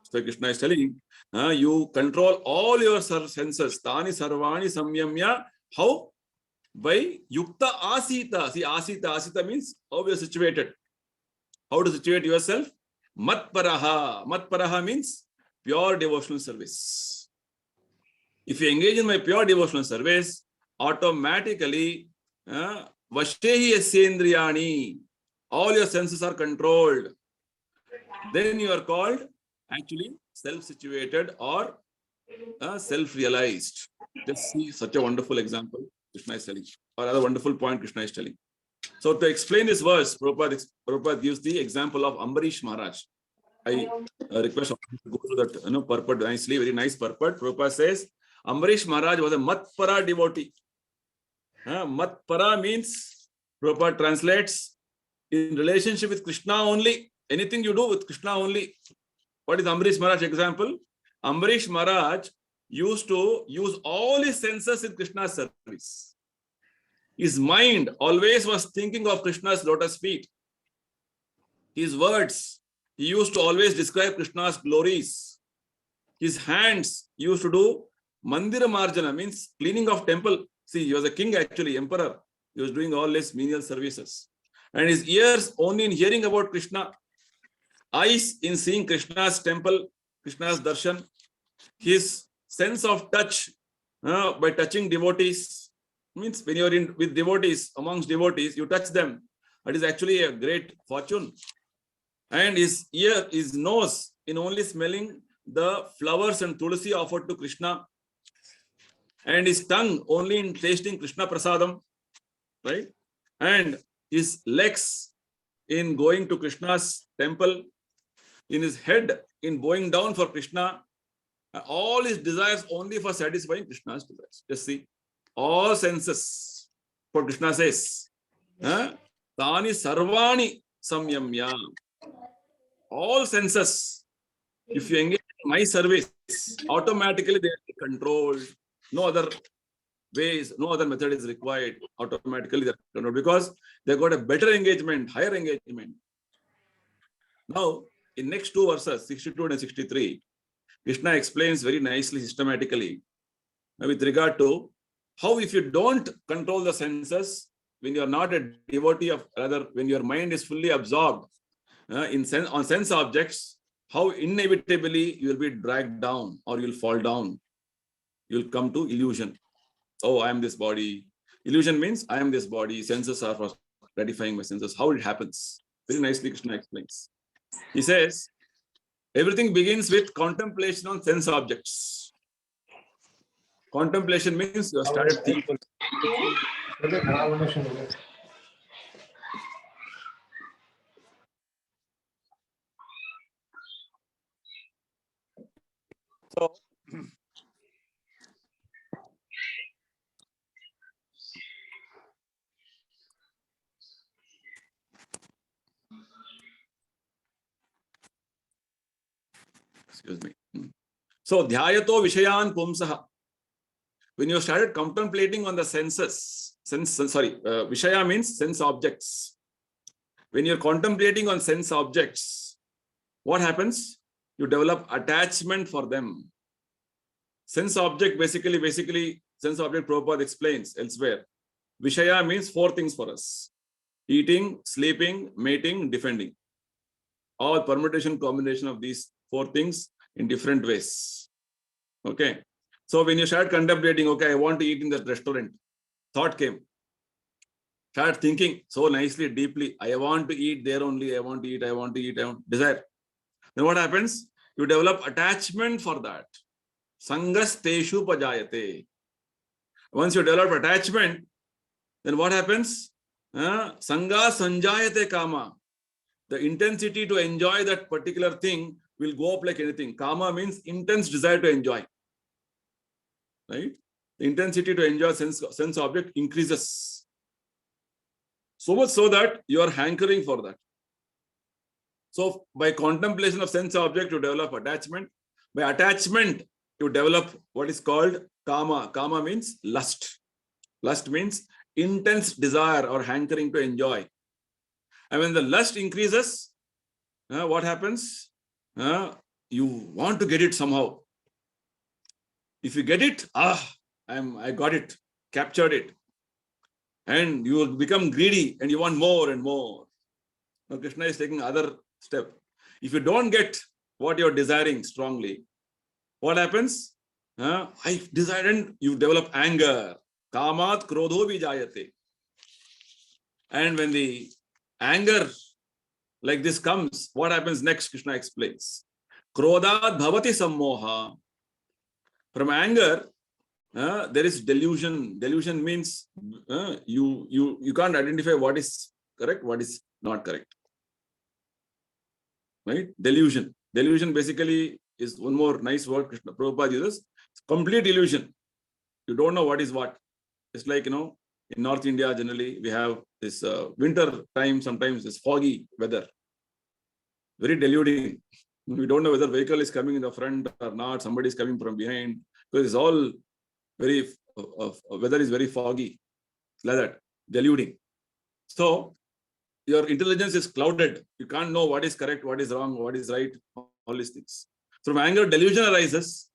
So Krishna is telling, you control all your senses. Tani sarvani samyamya. How? By yukta asita. See, asita means how you are situated. How to situate yourself? Matparaha. Matparaha means pure devotional service. If you engage in my pure devotional service, automatically vashehi yasyendriyani, all your senses are controlled, then you are called actually self-situated or self-realized. Just see such a wonderful example Krishna is telling, or other wonderful point Krishna is telling. So to explain this verse, Prabhupada gives the example of Ambarish Maharaj. I request to go through that purport nicely, very nice purport. Prabhupada says, Ambarish Maharaj was a Matpara devotee. Matpara means, Prabhupada translates, in relationship with Krishna only. Anything you do with Krishna only. What is Ambarish Maharaj example? Ambarish Maharaj used to use all his senses in Krishna's service. His mind always was thinking of Krishna's lotus feet. His words, he used to always describe Krishna's glories. His hands used to do mandir marjana, means cleaning of temple. See, he was a king actually, emperor. He was doing all his menial services. And his ears only in hearing about Krishna. Eyes in seeing Krishna's temple, Krishna's darshan. His sense of touch by touching devotees. Means when you are in with devotees, amongst devotees, you touch them. That is actually a great fortune. And his ear, his nose in only smelling the flowers and tulsi offered to Krishna. And his tongue only in tasting Krishna prasadam. Right? And his legs in going to Krishna's temple. In his head in bowing down for Krishna. All his desires only for satisfying Krishna's desires. Just see. All senses. For Krishna says, Tani sarvani samyamya. All senses, if you engage in my service, automatically they are controlled. No other ways, no other method is required. Automatically they are controlled because they got a better engagement, higher engagement. Now, in next two verses, 62 and 63, Krishna explains very nicely, systematically, with regard to how if you don't control the senses, when you are not a devotee of, rather, when your mind is fully absorbed on sense objects, how inevitably you will be dragged down or you will fall down. You will come to illusion. Oh, I am this body. Illusion means I am this body. Senses are for gratifying my senses. How it happens? Very nicely Krishna explains. He says, everything begins with contemplation on sense objects. Contemplation means you have started thinking. So, excuse me. So, dhyayato vishayan pumsaha. When you started contemplating on the senses, Vishaya means sense objects. When you're contemplating on sense objects, what happens? You develop attachment for them. Sense object, basically, sense object Prabhupada explains elsewhere. Vishaya means four things for us. Eating, sleeping, mating, defending. All permutation, combination of these four things in different ways. Okay. So when you start contemplating, okay, I want to eat in that restaurant, thought came. Start thinking so nicely, deeply, I want to eat there only, I want to eat, desire. Then what happens? You develop attachment for that. Sangas teshu pajayate. Once you develop attachment, then what happens? Sanga sanjayate kama. The intensity to enjoy that particular thing will go up like anything. Kama means intense desire to enjoy. Right? The intensity to enjoy sense object increases. So much so that you are hankering for that. So by contemplation of sense object, you develop attachment. By attachment, you develop what is called kama. Kama means lust. Lust means intense desire or hankering to enjoy. And when the lust increases, what happens? You want to get it somehow. If you get it, I got it, captured it. And you will become greedy and you want more and more. Now Krishna is taking another step. If you don't get what you're desiring strongly, what happens? I desire, and you develop anger. Kamat krodho vijayate. And when the anger like this comes, what happens next? Krishna explains. Krodhat bhavati sammoha. From anger, there is delusion. Delusion means you can't identify what is correct, what is not correct. Right? Delusion. Delusion basically is one more nice word Krishna Prabhupada uses. It's complete illusion. You don't know what is what. It's like, in North India, generally, we have this winter time, sometimes this foggy weather. Very deluding. We don't know whether vehicle is coming in the front or not. Somebody is coming from behind. Because it's all very, weather is very foggy. Like that. Deluding. So, your intelligence is clouded. You can't know what is correct, what is wrong, what is right, all these things. From anger, delusion arises.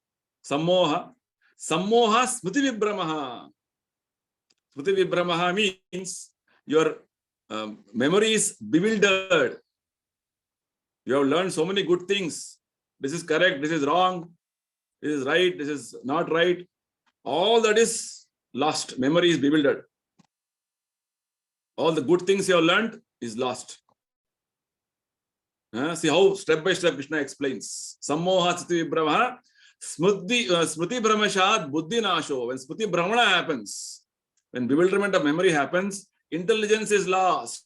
Sammoha. Sammoha smriti vibramaha. Smriti vibramaha means your memory is bewildered. You have learned so many good things. This is correct, this is wrong, this is right, this is not right. All that is lost. Memory is bewildered. All the good things you have learned is lost. See how step by step Krishna explains. Sammoha smriti vibramaha. Smriti brahmashat buddhi nasho. When smriti brahmana happens, when bewilderment of memory happens, intelligence is lost.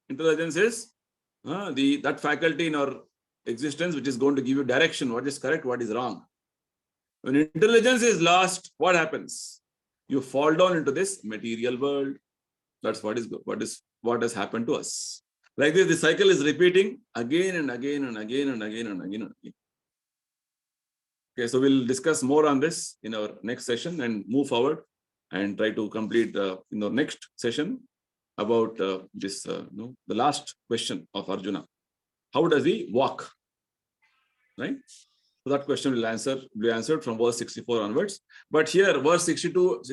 Intelligence is that faculty in our existence which is going to give you direction, what is correct, what is wrong. When intelligence is lost, what happens? You fall down into this material world. That's what has happened to us. Like this, the cycle is repeating again and again and again and again and again and again. Okay, so we'll discuss more on this in our next session and move forward and try to complete in our next session about this, the last question of Arjuna. How does he walk? Right? So that question will be answered from verse 64 onwards. But here, verse 62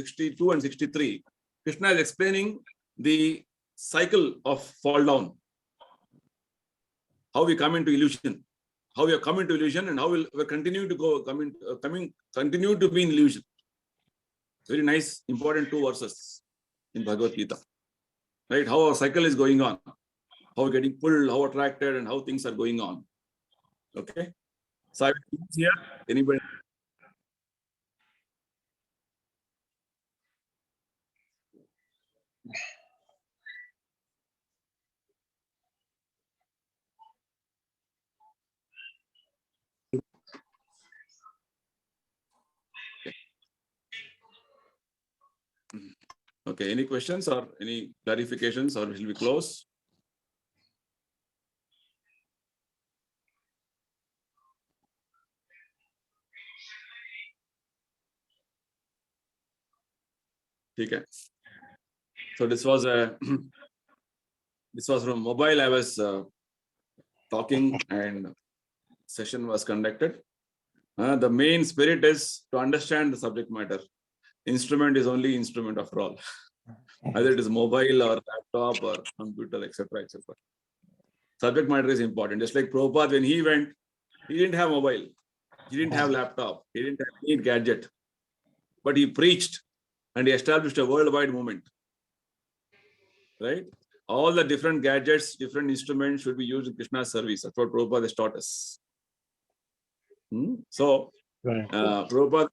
and 63, Krishna is explaining the cycle of fall down. How we come into illusion. How we have come into illusion and how we'll continue to continue to be in illusion. Very nice, important 2 verses in Bhagavad Gita. Right? How our cycle is going on. How we're getting pulled, how attracted, and how things are going on. Okay? So I will pause here. Anybody? Okay, any questions or any clarifications, or will we close? Okay. So this was from mobile. I was talking and session was conducted. The main spirit is to understand the subject matter. Instrument is only instrument after all. Either it is mobile or laptop or computer, etc., etc. Subject matter is important. Just like Prabhupada, when he went, he didn't have mobile, he didn't have laptop, he didn't have any gadget, but he preached and he established a worldwide movement. Right? All the different gadgets, different instruments should be used in Krishna's service. That's what Prabhupada has taught us. So, Prabhupada,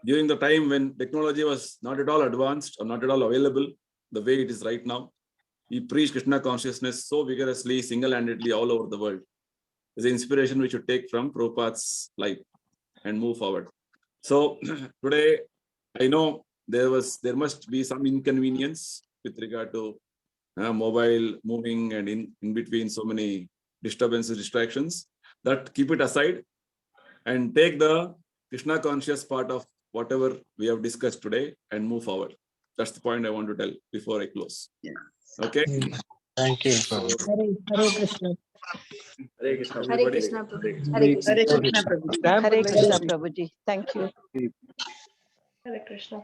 during the time when technology was not at all advanced or not at all available the way it is right now, he preached Krishna consciousness so vigorously, single-handedly all over the world. It's an inspiration we should take from Prabhupada's life and move forward. So today, I know there must be some inconvenience with regard to mobile moving and in between so many disturbances, distractions. That keep it aside and take the Krishna conscious part of whatever we have discussed today and move forward. That's the point I want to tell before I close. Yeah. Okay. Thank you. Hare Krishna. Hare Krishna. Hare Krishna, Prabhuji. Hare Krishna. Hare Hare Krishna, Prabhuji. Thank you. Hare Krishna.